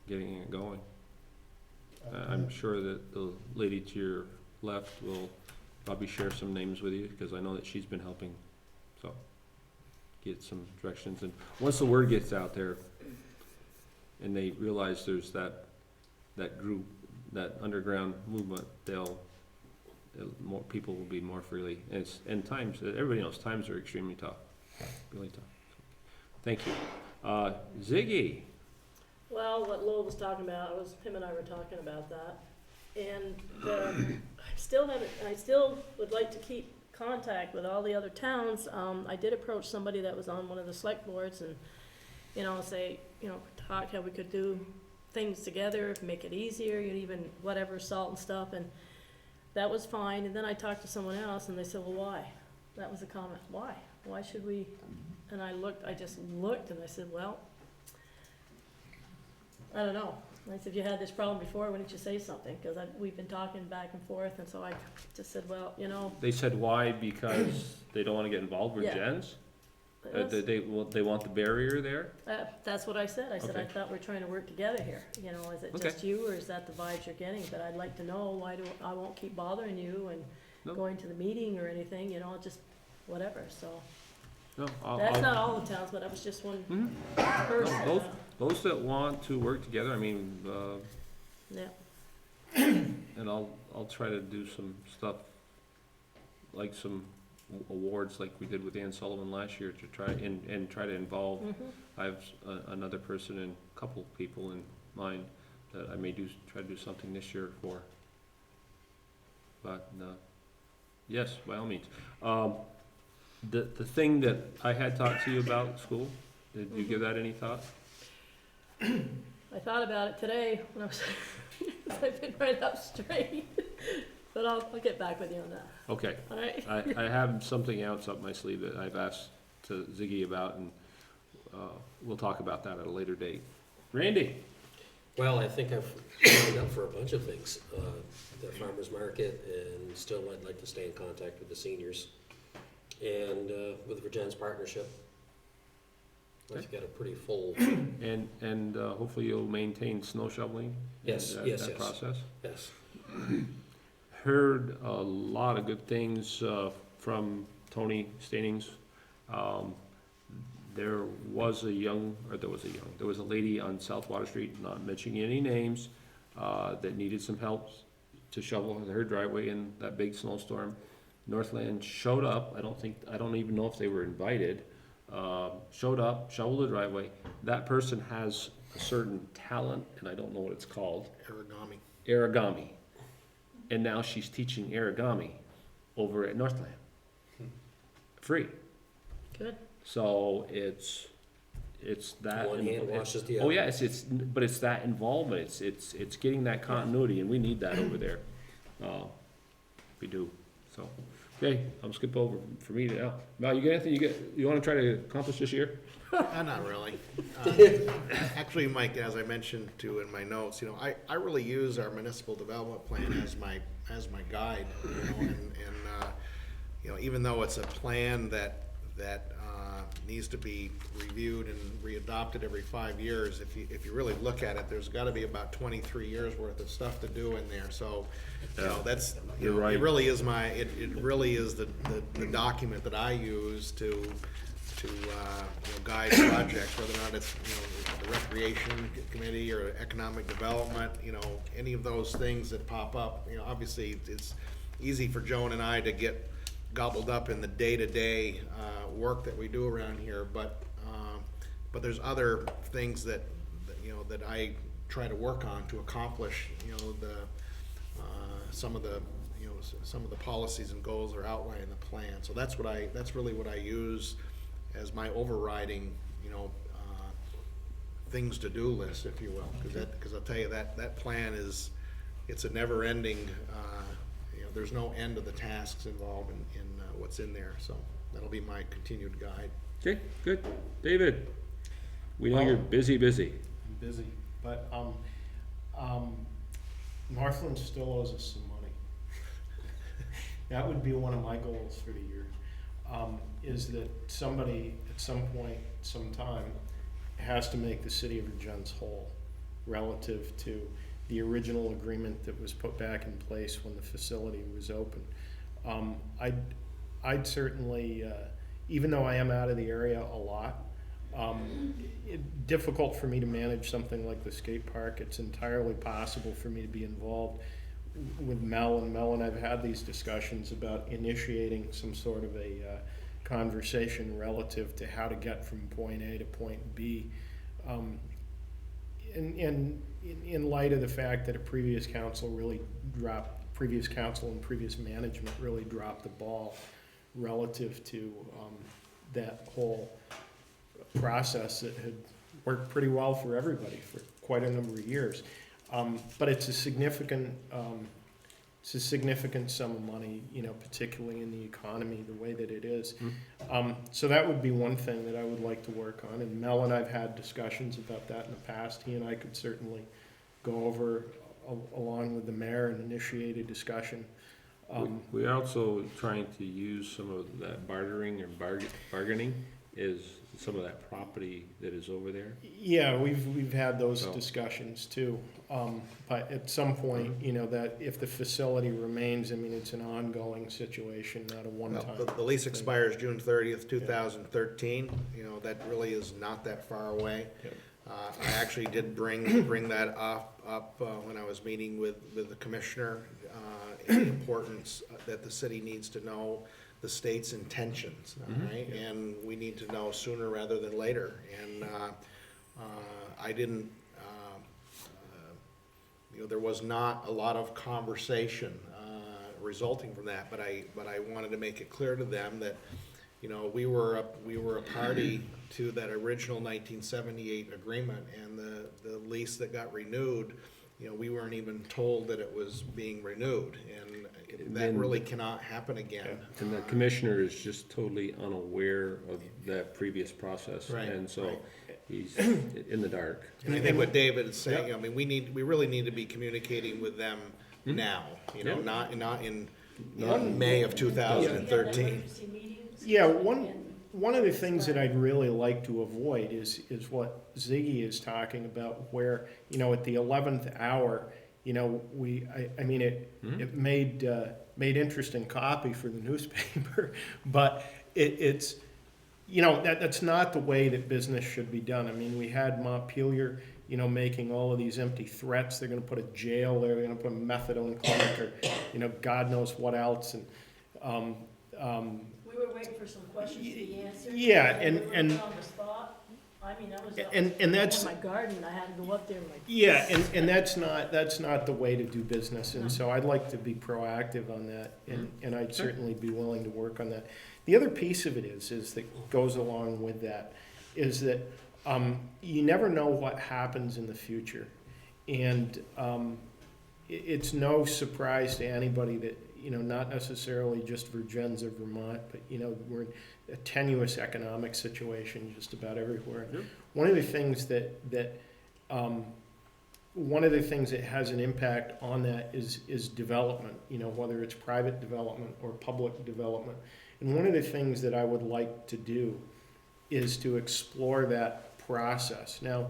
S2: getting it going. I'm sure that the lady to your left will probably share some names with you, because I know that she's been helping, so get some directions. And once the word gets out there and they realize there's that group, that underground movement, more people will be more freely. And times, everybody knows, times are extremely tough, really tough. Thank you. Ziggy.
S6: Well, what Lowell was talking about, him and I were talking about that. And I still would like to keep contact with all the other towns. I did approach somebody that was on one of the select boards and, talk how we could do things together, make it easier, even whatever, salt and stuff, and that was fine. And then I talked to someone else and they said, well, why? That was a comment. Why? Why should we? And I just looked and I said, well, I don't know. I said, if you had this problem before, why didn't you say something? Because we've been talking back and forth, and so I just said, well,
S2: They said why? Because they don't want to get involved with
S6: Yeah.
S2: gens?
S6: that's,
S2: They want the barrier there?
S6: that's what I said. I said,
S2: Okay.
S6: I thought we're trying to work together here. Is it
S2: Okay.
S6: just you, or is that the vibes you're getting? But I'd like to know, I won't keep bothering you and
S2: No.
S6: going to the meeting or anything, just whatever, so.
S2: No,
S6: That's not all the towns, but that was just one
S2: Mhm.
S6: person.
S2: No, those that want to work together,
S6: Yeah.
S2: and I'll try to do some stuff, like some awards like we did with Ann Sullivan last year, to try and try to involve.
S6: Mhm.
S2: I have another person and a couple people in mind that I may try to do something this year for. But, yes, by all means. The thing that I had talked to you about at school, did you give that any thought?
S6: I thought about it today when I was, I've been right up straight, but I'll get back with you on that,
S2: Okay,
S6: all right?
S2: I have something else up my sleeve that I've asked to Ziggy about, and we'll talk about that at a later date. Randy?
S7: Well, I think I've signed up for a bunch of things. The farmer's market, and still I'd like to stay in contact with the seniors. And with the Vergennes partnership. I've got a pretty full,
S2: And hopefully you'll maintain snow shoveling?
S7: Yes,
S2: and
S7: yes,
S2: that
S7: yes.
S2: process?
S7: yes.
S2: Heard a lot of good things from Tony Stanings. There was a lady on South Water Street, not mentioning any names, that needed some help to shovel her driveway in that big snowstorm. Northland showed up, I don't even know if they were invited, showed up, shoveled the driveway. That person has a certain talent, and I don't know what it's called. Origami. And now she's teaching origami over at Northland. Free.
S6: Good.
S2: So it's that.
S7: One hand washes the
S2: Oh,
S7: other.
S2: yeah, but it's that involvement, it's getting that continuity, and we need that over there. We do, so. Okay, I'll skip over for me now. Val, you got anything you wanna try to accomplish this year?
S5: Not really. Actually, Mike, as I mentioned too in my notes, you know, I really use our municipal development plan as my guide, you know, and you know, even though it's a plan that needs to be reviewed and readopted every 5 years, if you really look at it, there's gotta be about 23 years worth of stuff to do in there, so, you know, that's, you
S2: You're
S5: know,
S2: right.
S5: it really is it really is the document that I use to you know, guide projects, whether or not it's, you know, the recreation committee or economic development, you know, any of those things that pop up, you know, obviously it's easy for Joan and I to get gobbled up in the day-to-day work that we do around here, but there's other things that you know that I try to work on to accomplish, you know, some of the policies and goals are outlined in the plan. So that's really what I use as my overriding, you know, things to do list, if you will, because I'll tell you that plan it's a never-ending. You know, there's no end to the tasks involved in what's in there. So that'll be my continued guide.
S2: Okay, good. David, we know
S8: Well-
S2: you're busy.
S8: I'm busy, but, Northland still owes us some money. That would be one of my goals for the year, is that somebody at some point, sometime, has to make the city of Vergennes whole relative to the original agreement that was put back in place when the facility was open. I'd certainly, even though I am out of the area a lot, difficult for me to manage something like the skate park. It's entirely possible for me to be involved with Mel, and I've had these discussions about initiating some sort of a conversation relative to how to get from point A to point B. In light of the fact that previous council and previous management really dropped the ball relative to that whole process that had worked pretty well for everybody for quite a number of years. But it's a significant sum of money, you know, particularly in the economy, the way that it is. So that would be one thing that I would like to work on, and Mel and I've had discussions about that in the past. He and I could certainly go over along with the mayor and initiate a discussion.
S2: We're also trying to use some of that bartering or bargaining is some of that property that is over there.
S8: Yeah, we've had those
S2: So-
S8: discussions too. But at some point, you know, that if the facility remains, I mean, it's an ongoing situation, not a one-time.
S5: Well, the lease expires June 30th, 2013. You know, that really is not that far away.
S8: Yep.
S5: I actually did bring that up when I was meeting with the commissioner, the importance that the city needs to know the state's intentions, all right? And we need to know sooner rather than later. And I didn't, you know, there was not a lot of conversation resulting from that, but I wanted to make it clear to them that, you know, we were a party to that original 1978 agreement, and the lease that got renewed, you know, we weren't even told that it was being renewed, and that really cannot happen again.
S2: And the commissioner is just totally unaware of that previous process.
S5: Right,
S2: And so
S5: right.
S2: he's in the dark.
S5: And I think what David is saying, I mean, we really need to be communicating with them now, you know,
S2: Yeah.
S5: not in May of 2013.
S8: Yeah, one of the things that I'd really like to avoid is what Ziggy is talking about, where, you know, at the 11th hour, you know, I mean, it made interesting copy for the newspaper, but it's, you know, that's not the way that business should be done. I mean, we had Montpelier, you know, making all of these empty threats. They're gonna put a jail there, they're gonna put a methadone clinic, or, you know, God knows what else, and
S6: We were waiting for some questions to be answered.
S8: Yeah,
S6: we were
S8: and
S6: put on the spot. I mean, that was
S8: and that's,
S6: in my garden, I had to go up there and like.
S8: yeah, and that's not the way to do business, and
S6: No.
S8: so I'd like to be proactive on that, and I'd certainly be willing to work on that. The other piece of it is that goes along with that, is that, you never know what happens in the future. And, it's no surprise to anybody that, not necessarily just Vergennes or Vermont, but, we're in a tenuous economic situation just about everywhere.
S2: Yep.
S8: One of the things one of the things that has an impact on that is development, whether it's private development or public development. And one of the things that I would like to do is to explore that process. Now,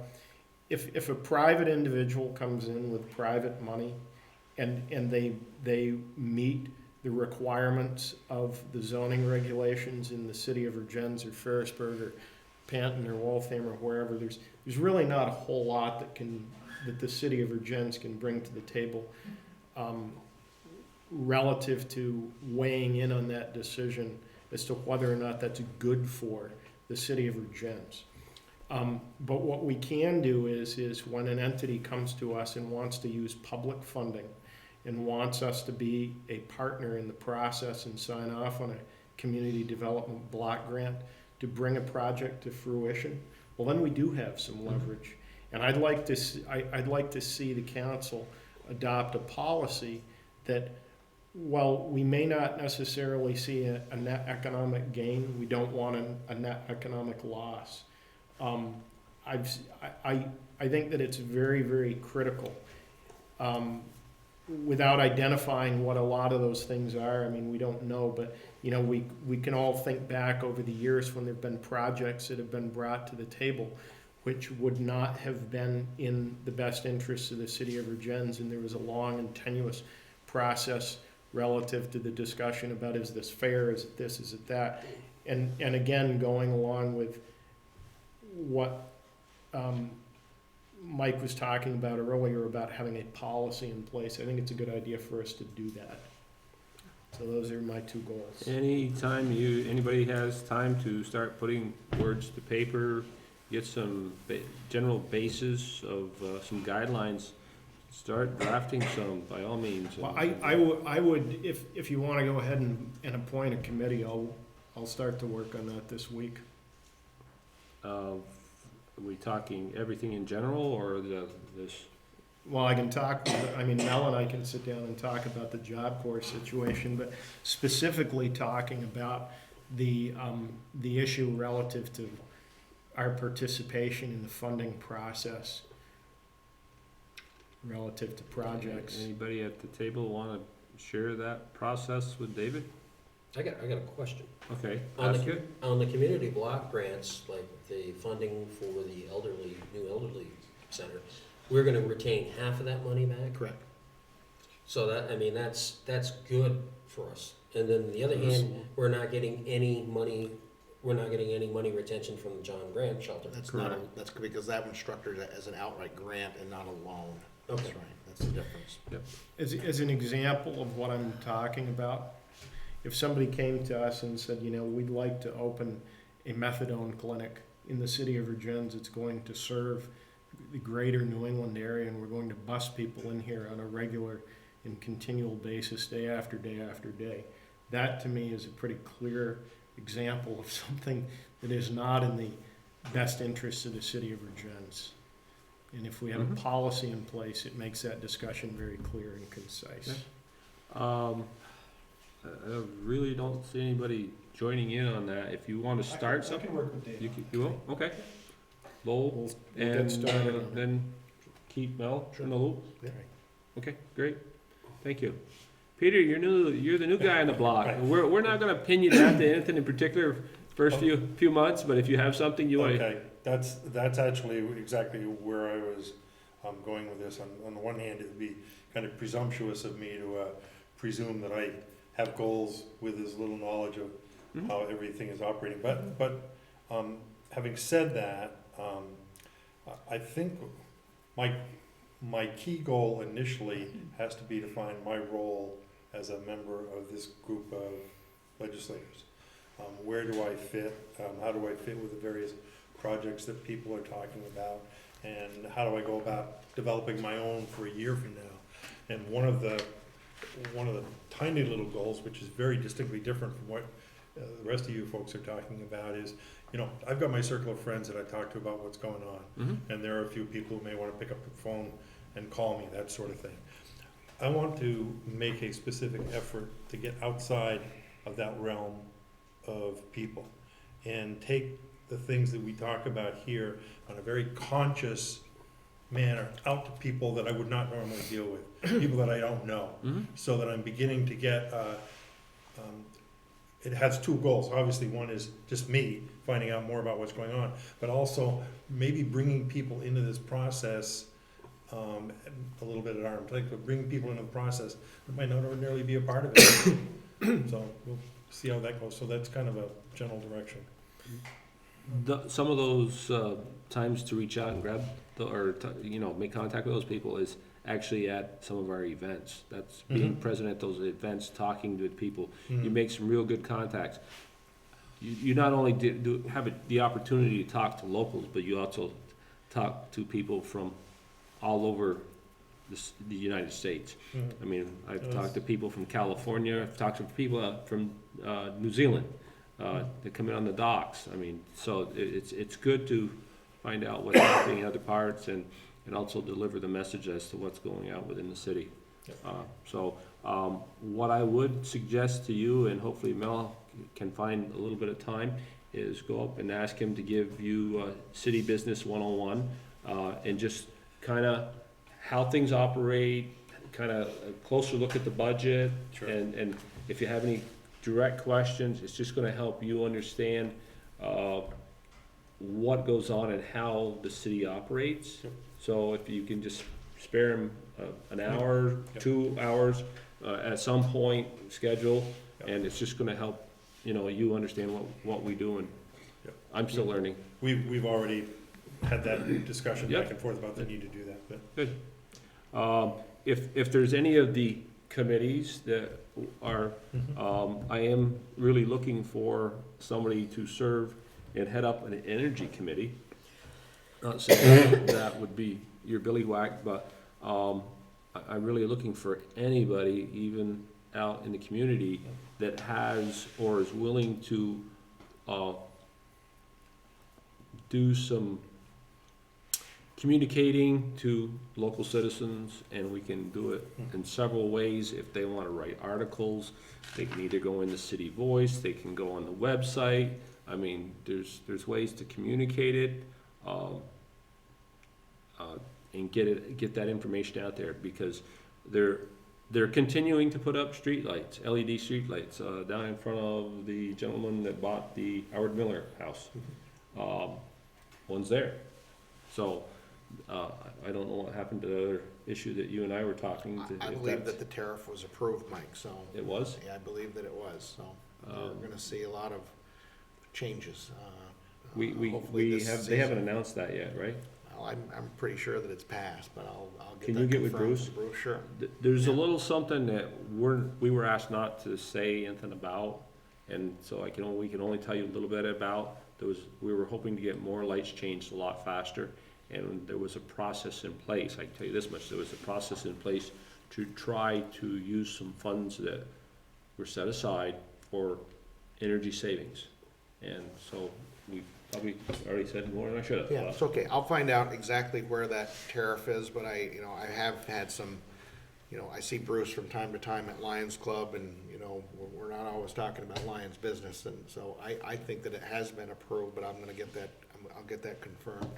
S8: if a private individual comes in with private money and they meet the requirements of the zoning regulations in the city of Vergennes or Ferrisburg or Panton or Waltham or wherever, there's really not a whole lot that the city of Vergennes can bring to the table relative to weighing in on that decision as to whether or not that's good for the city of Vergennes. But what we can do is when an entity comes to us and wants to use public funding and wants us to be a partner in the process and sign off on a community development block grant to bring a project to fruition, well, then we do have some leverage. And I'd like to see the council adopt a policy that, while we may not necessarily see a net economic gain, we don't want a net economic loss. I think that it's very, very critical. Without identifying what a lot of those things are, I mean, we don't know, but, we can all think back over the years when there've been projects that have been brought to the table which would not have been in the best interests of the city of Vergennes, and there was a long and tenuous process relative to the discussion about, is this fair, is it this, is it that? And again, going along with what Mike was talking about earlier about having a policy in place, I think it's a good idea for us to do that. So those are my two goals.
S2: Anytime anybody has time to start putting words to paper, get some general basis of some guidelines, start drafting some, by all means.
S8: Well, I would, if you want to go ahead and appoint a committee, I'll start to work on that this week.
S2: Are we talking everything in general, or this?
S8: Well, I can talk, Mel and I can sit down and talk about the Job Corps situation, but specifically talking about the issue relative to our participation in the funding process relative to projects.
S2: Anybody at the table want to share that process with David?
S7: I got a question.
S2: Okay.
S7: On
S2: Ask it.
S7: the community block grants, like the funding for the new elderly center, we're gonna retain half of that money back?
S8: Correct.
S7: So that's good for us. And then on the other hand, we're not getting any money retention from the John Grant Shelter.
S5: That's because that one's structured as an outright grant and not a loan.
S7: Okay.
S5: That's right, that's the difference.
S8: As an example of what I'm talking about, if somebody came to us and said, we'd like to open a methadone clinic in the city of Vergennes, it's going to serve the greater New England area, and we're going to bus people in here on a regular and continual basis, day after day after day. That, to me, is a pretty clear example of something that is not in the best interest of the city of Vergennes. And if we have a policy in place, it makes that discussion very clear and concise.
S2: I really don't see anybody joining in on that. If you want to start
S12: I
S2: something,
S12: can work with Dave.
S2: you will? Okay. Lowell,
S8: We'll get
S2: and
S8: started on it.
S2: then keep Mel in the loop?
S5: Yeah.
S2: Okay, great. Thank you. Peter, you're the new guy on the block.
S9: Right.
S2: We're not gonna pin you down to anything in particular first few months, but if you have something you want to.
S9: Okay, that's actually exactly where I was going with this. On the one hand, it would be kind of presumptuous of me to presume that I have goals with as little knowledge of how everything is operating. But having said that, I think my key goal initially has to be to find my role as a member of this group of legislators. Where do I fit? How do I fit with the various projects that people are talking about? And how do I go about developing my own for a year from now? And one of the tiny little goals, which is very distinctly different from what the rest of you folks are talking about, is, you know, I've got my circle of friends that I talk to about what's going on. And there are a few people who may want to pick up the phone and call me, that sort of thing. I want to make a specific effort to get outside of that realm of people and take the things that we talk about here on a very conscious manner out to people that I would not normally deal with, people that I don't know, so that I'm beginning to get, it has two goals. Obviously, one is just me finding out more about what's going on, but also maybe bringing people into this process a little bit at arm's length, but bringing people into the process that might not ordinarily be a part of it. So we'll see how that goes. So that's kind of a general direction.
S2: Some of those times to reach out and grab, make contact with those people is actually at some of our events. That's being present at those events, talking to people. You make some real good contacts. You not only have the opportunity to talk to locals, but you also talk to people from all over the United States. I mean, I've talked to people from California, I've talked to people from New Zealand that come in on the docks. I mean, so it's good to find out what's happening in other parts and also deliver the message as to what's going out within the city. What I would suggest to you, and hopefully Mel can find a little bit of time, is go up and ask him to give you City Business 101 and just kind of how things operate, kind of a closer look at the budget.
S9: Sure.
S2: And if you have any direct questions, it's just going to help you understand what goes on and how the city operates.
S9: Yep.
S2: So if you can just spare him an hour, 2 hours at some point, schedule, and it's just going to help you understand what we do. And I'm still learning.
S9: We've already had that discussion back and forth about the need to do that. But.
S2: Good. If there's any of the committees that are, I am really looking for somebody to serve and head up an energy committee. Not saying that would be your Billy Whack, but I'm really looking for anybody, even out in the community, that has or is willing to do some communicating to local citizens, and we can do it in several ways. If they want to write articles, they can either go in the City Voice, they can go on the website. I mean, there's ways to communicate it and get that information out there, because they're continuing to put up streetlights, LED streetlights, down in front of the gentleman that bought the Howard Miller house. One's there. So I don't know what happened to the other issue that you and I were talking to.
S5: I believe that the tariff was approved, Mike, so.
S2: It was?
S5: Yeah, I believe that it was, so we're gonna see a lot of changes. Hopefully this
S2: They haven't
S5: season.
S2: announced that yet, right?
S5: Well, I'm pretty sure that it's passed, but I'll get that
S2: Can you get with
S5: confirmed
S2: Bruce?
S5: from Sure.
S2: There's a little something that we were asked not to say anything about, and so we can only tell you a little bit about. We were hoping to get more lights changed a lot faster, and there was a process in place. I can tell you this much: there was a process in place to try to use some funds that were set aside for energy savings, and so we probably already said more than I should have.
S5: Yeah, it's okay. I'll find out exactly where that tariff is, but I have had some, I see Bruce from time to time at Lions Club, and, we're not always talking about Lions business, and so I think that it has been approved, but I'll get that confirmed.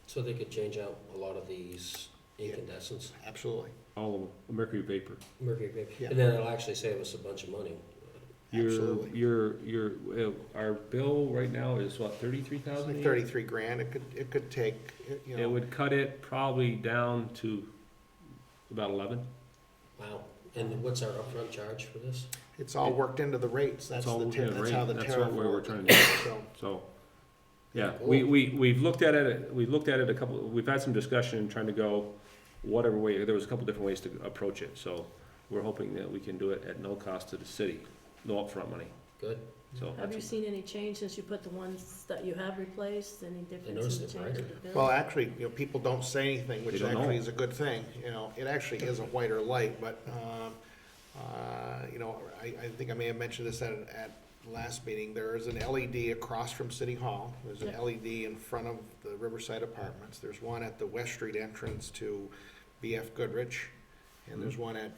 S7: So they could change out a lot of these incandescents,
S5: Absolutely.
S2: All of them, mercury vapor.
S7: mercury vapor,
S5: Yeah.
S7: and then it'll actually save us a bunch of money.
S5: Absolutely.
S2: Our bill right now is what, 33,000?
S5: Like 33 grand. It could take,
S2: It would cut it probably down to about 11.
S7: Wow. And what's our upfront charge for this?
S5: it's all worked into the rates. That's
S2: all
S5: the,
S2: within
S5: that's
S2: rate.
S5: how the
S2: That's
S5: tariff
S2: what we're
S5: works.
S2: trying to do.
S5: So,
S2: So, yeah,
S5: Cool.
S2: we've looked at it, we've had some discussion trying to go whatever way, there was a couple different ways to approach it. So we're hoping that we can do it at no cost to the city, no upfront money.
S7: Good.
S2: So.
S6: Have
S2: that's
S6: you seen any change since you put the ones that you have replaced? Any difference in
S7: noticed
S6: the
S7: it
S6: change of
S7: brighter.
S6: the bill?
S5: Well, actually, people don't say anything, which
S2: They don't know.
S5: actually is a good thing, it actually is a whiter light, but, I think I may have mentioned this at last meeting, there is an LED across from City Hall, there's an
S6: Yeah.
S5: LED in front of the Riverside Apartments, there's one at the West Street entrance to BF Goodrich, and there's one at,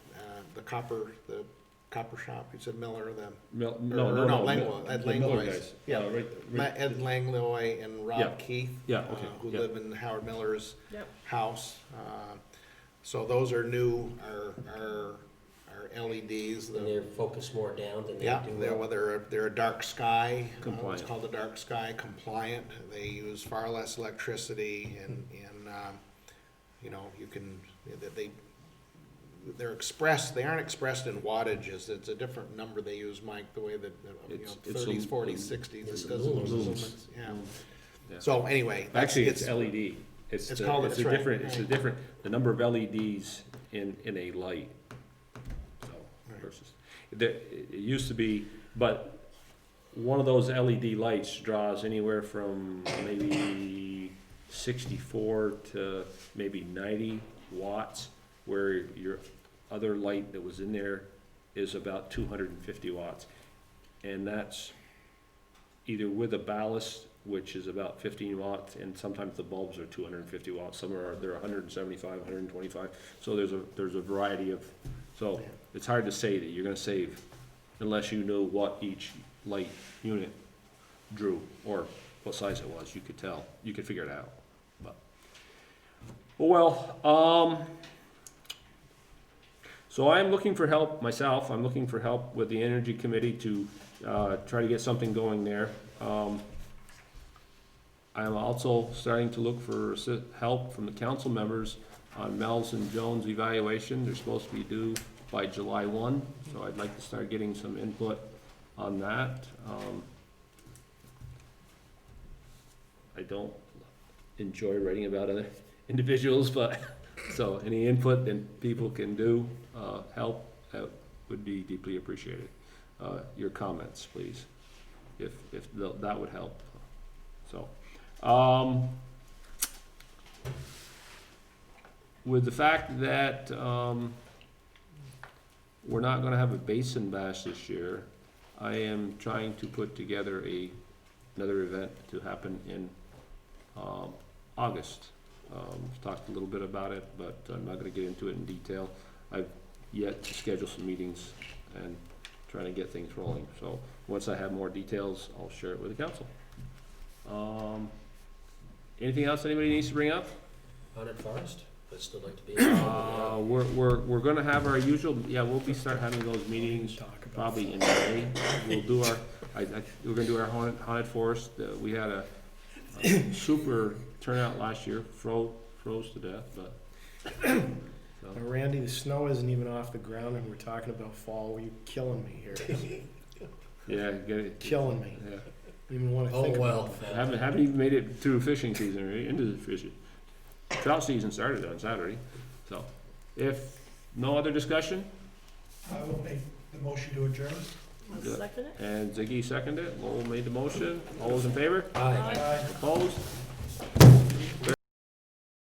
S5: the copper shop, you said Miller,
S2: No,
S5: Langlois, Ed
S2: the Miller
S5: Langlois.
S2: guys.
S5: Yeah.
S2: Right.
S5: Ed Langlois and
S2: Yeah.
S5: Rob Keith.
S2: Yeah, okay,
S5: Who
S2: yeah.
S5: live in Howard Miller's
S6: Yep.
S5: house. So those are new, our LEDs.
S7: And they're focused more down than they
S5: Yeah,
S7: do.
S5: they're a dark sky.
S2: Compliant.
S5: It's called a dark sky compliant. They use far less electricity and you can, they aren't expressed in wattages. It's a different number they use, Mike, the way that,
S2: It's
S5: 30s,
S2: a-
S5: 40s, 60s.
S7: It's
S5: It doesn't use
S2: lumens.
S5: lumens, yeah.
S2: Yeah.
S5: So anyway.
S2: Actually, it's LED.
S5: It's called-
S2: it's
S5: that's
S2: a
S5: right.
S2: different, it's a different, the number of LEDs in a light. So,
S5: Right.
S2: versus, it used to be, but one of those LED lights draws anywhere from maybe 64 to maybe 90 watts, where your other light that was in there is about 250 watts. And that's either with a ballast, which is about 15 watts, and sometimes the bulbs are 250 watts, some they're 175, 125. So there's a variety of, so it's hard to say that you're gonna save unless you know what each light unit drew, or what size it was. You could tell, you could figure it out, but. So I'm looking for help myself. I'm looking for help with the Energy Committee to try to get something going there. I'm also starting to look for help from the council members on Mel's and Jones' evaluation. They're supposed to be due by July 1, so I'd like to start getting some input on that. I don't enjoy writing about other individuals, but so any input that people can do, help, that would be deeply appreciated. Your comments, please, if that would help. So, with the fact that we're not going to have a basin bash this year, I am trying to put together another event to happen in August. Talked a little bit about it, but I'm not going to get into it in detail. I've yet to schedule some meetings and trying to get things rolling. So once I have more details, I'll share it with the council. Anything else anybody needs to bring up?
S7: Haunted Forest, I'd still like to be.
S2: We're going to have our usual. We'll start having those meetings probably in May. We'll do our. We're going to do our haunted forest. We had a super turnout last year. Froze to death, but. So.
S8: Randy, the snow isn't even off the ground and we're talking about fall. You're killing me here.
S2: Yeah, get it.
S8: Killing me.
S2: Yeah.
S8: Even want to think about
S2: I haven't even made it through fishing season or into the fishing. Trout season started on Saturday, so if no other discussion,
S12: I will make the motion to adjourn.
S6: I'll
S2: Yeah.
S6: second it.
S2: and Ziggy seconded it, Lowell made the motion, all those in favor?
S7: Aye.
S12: Aye.
S2: Opposed?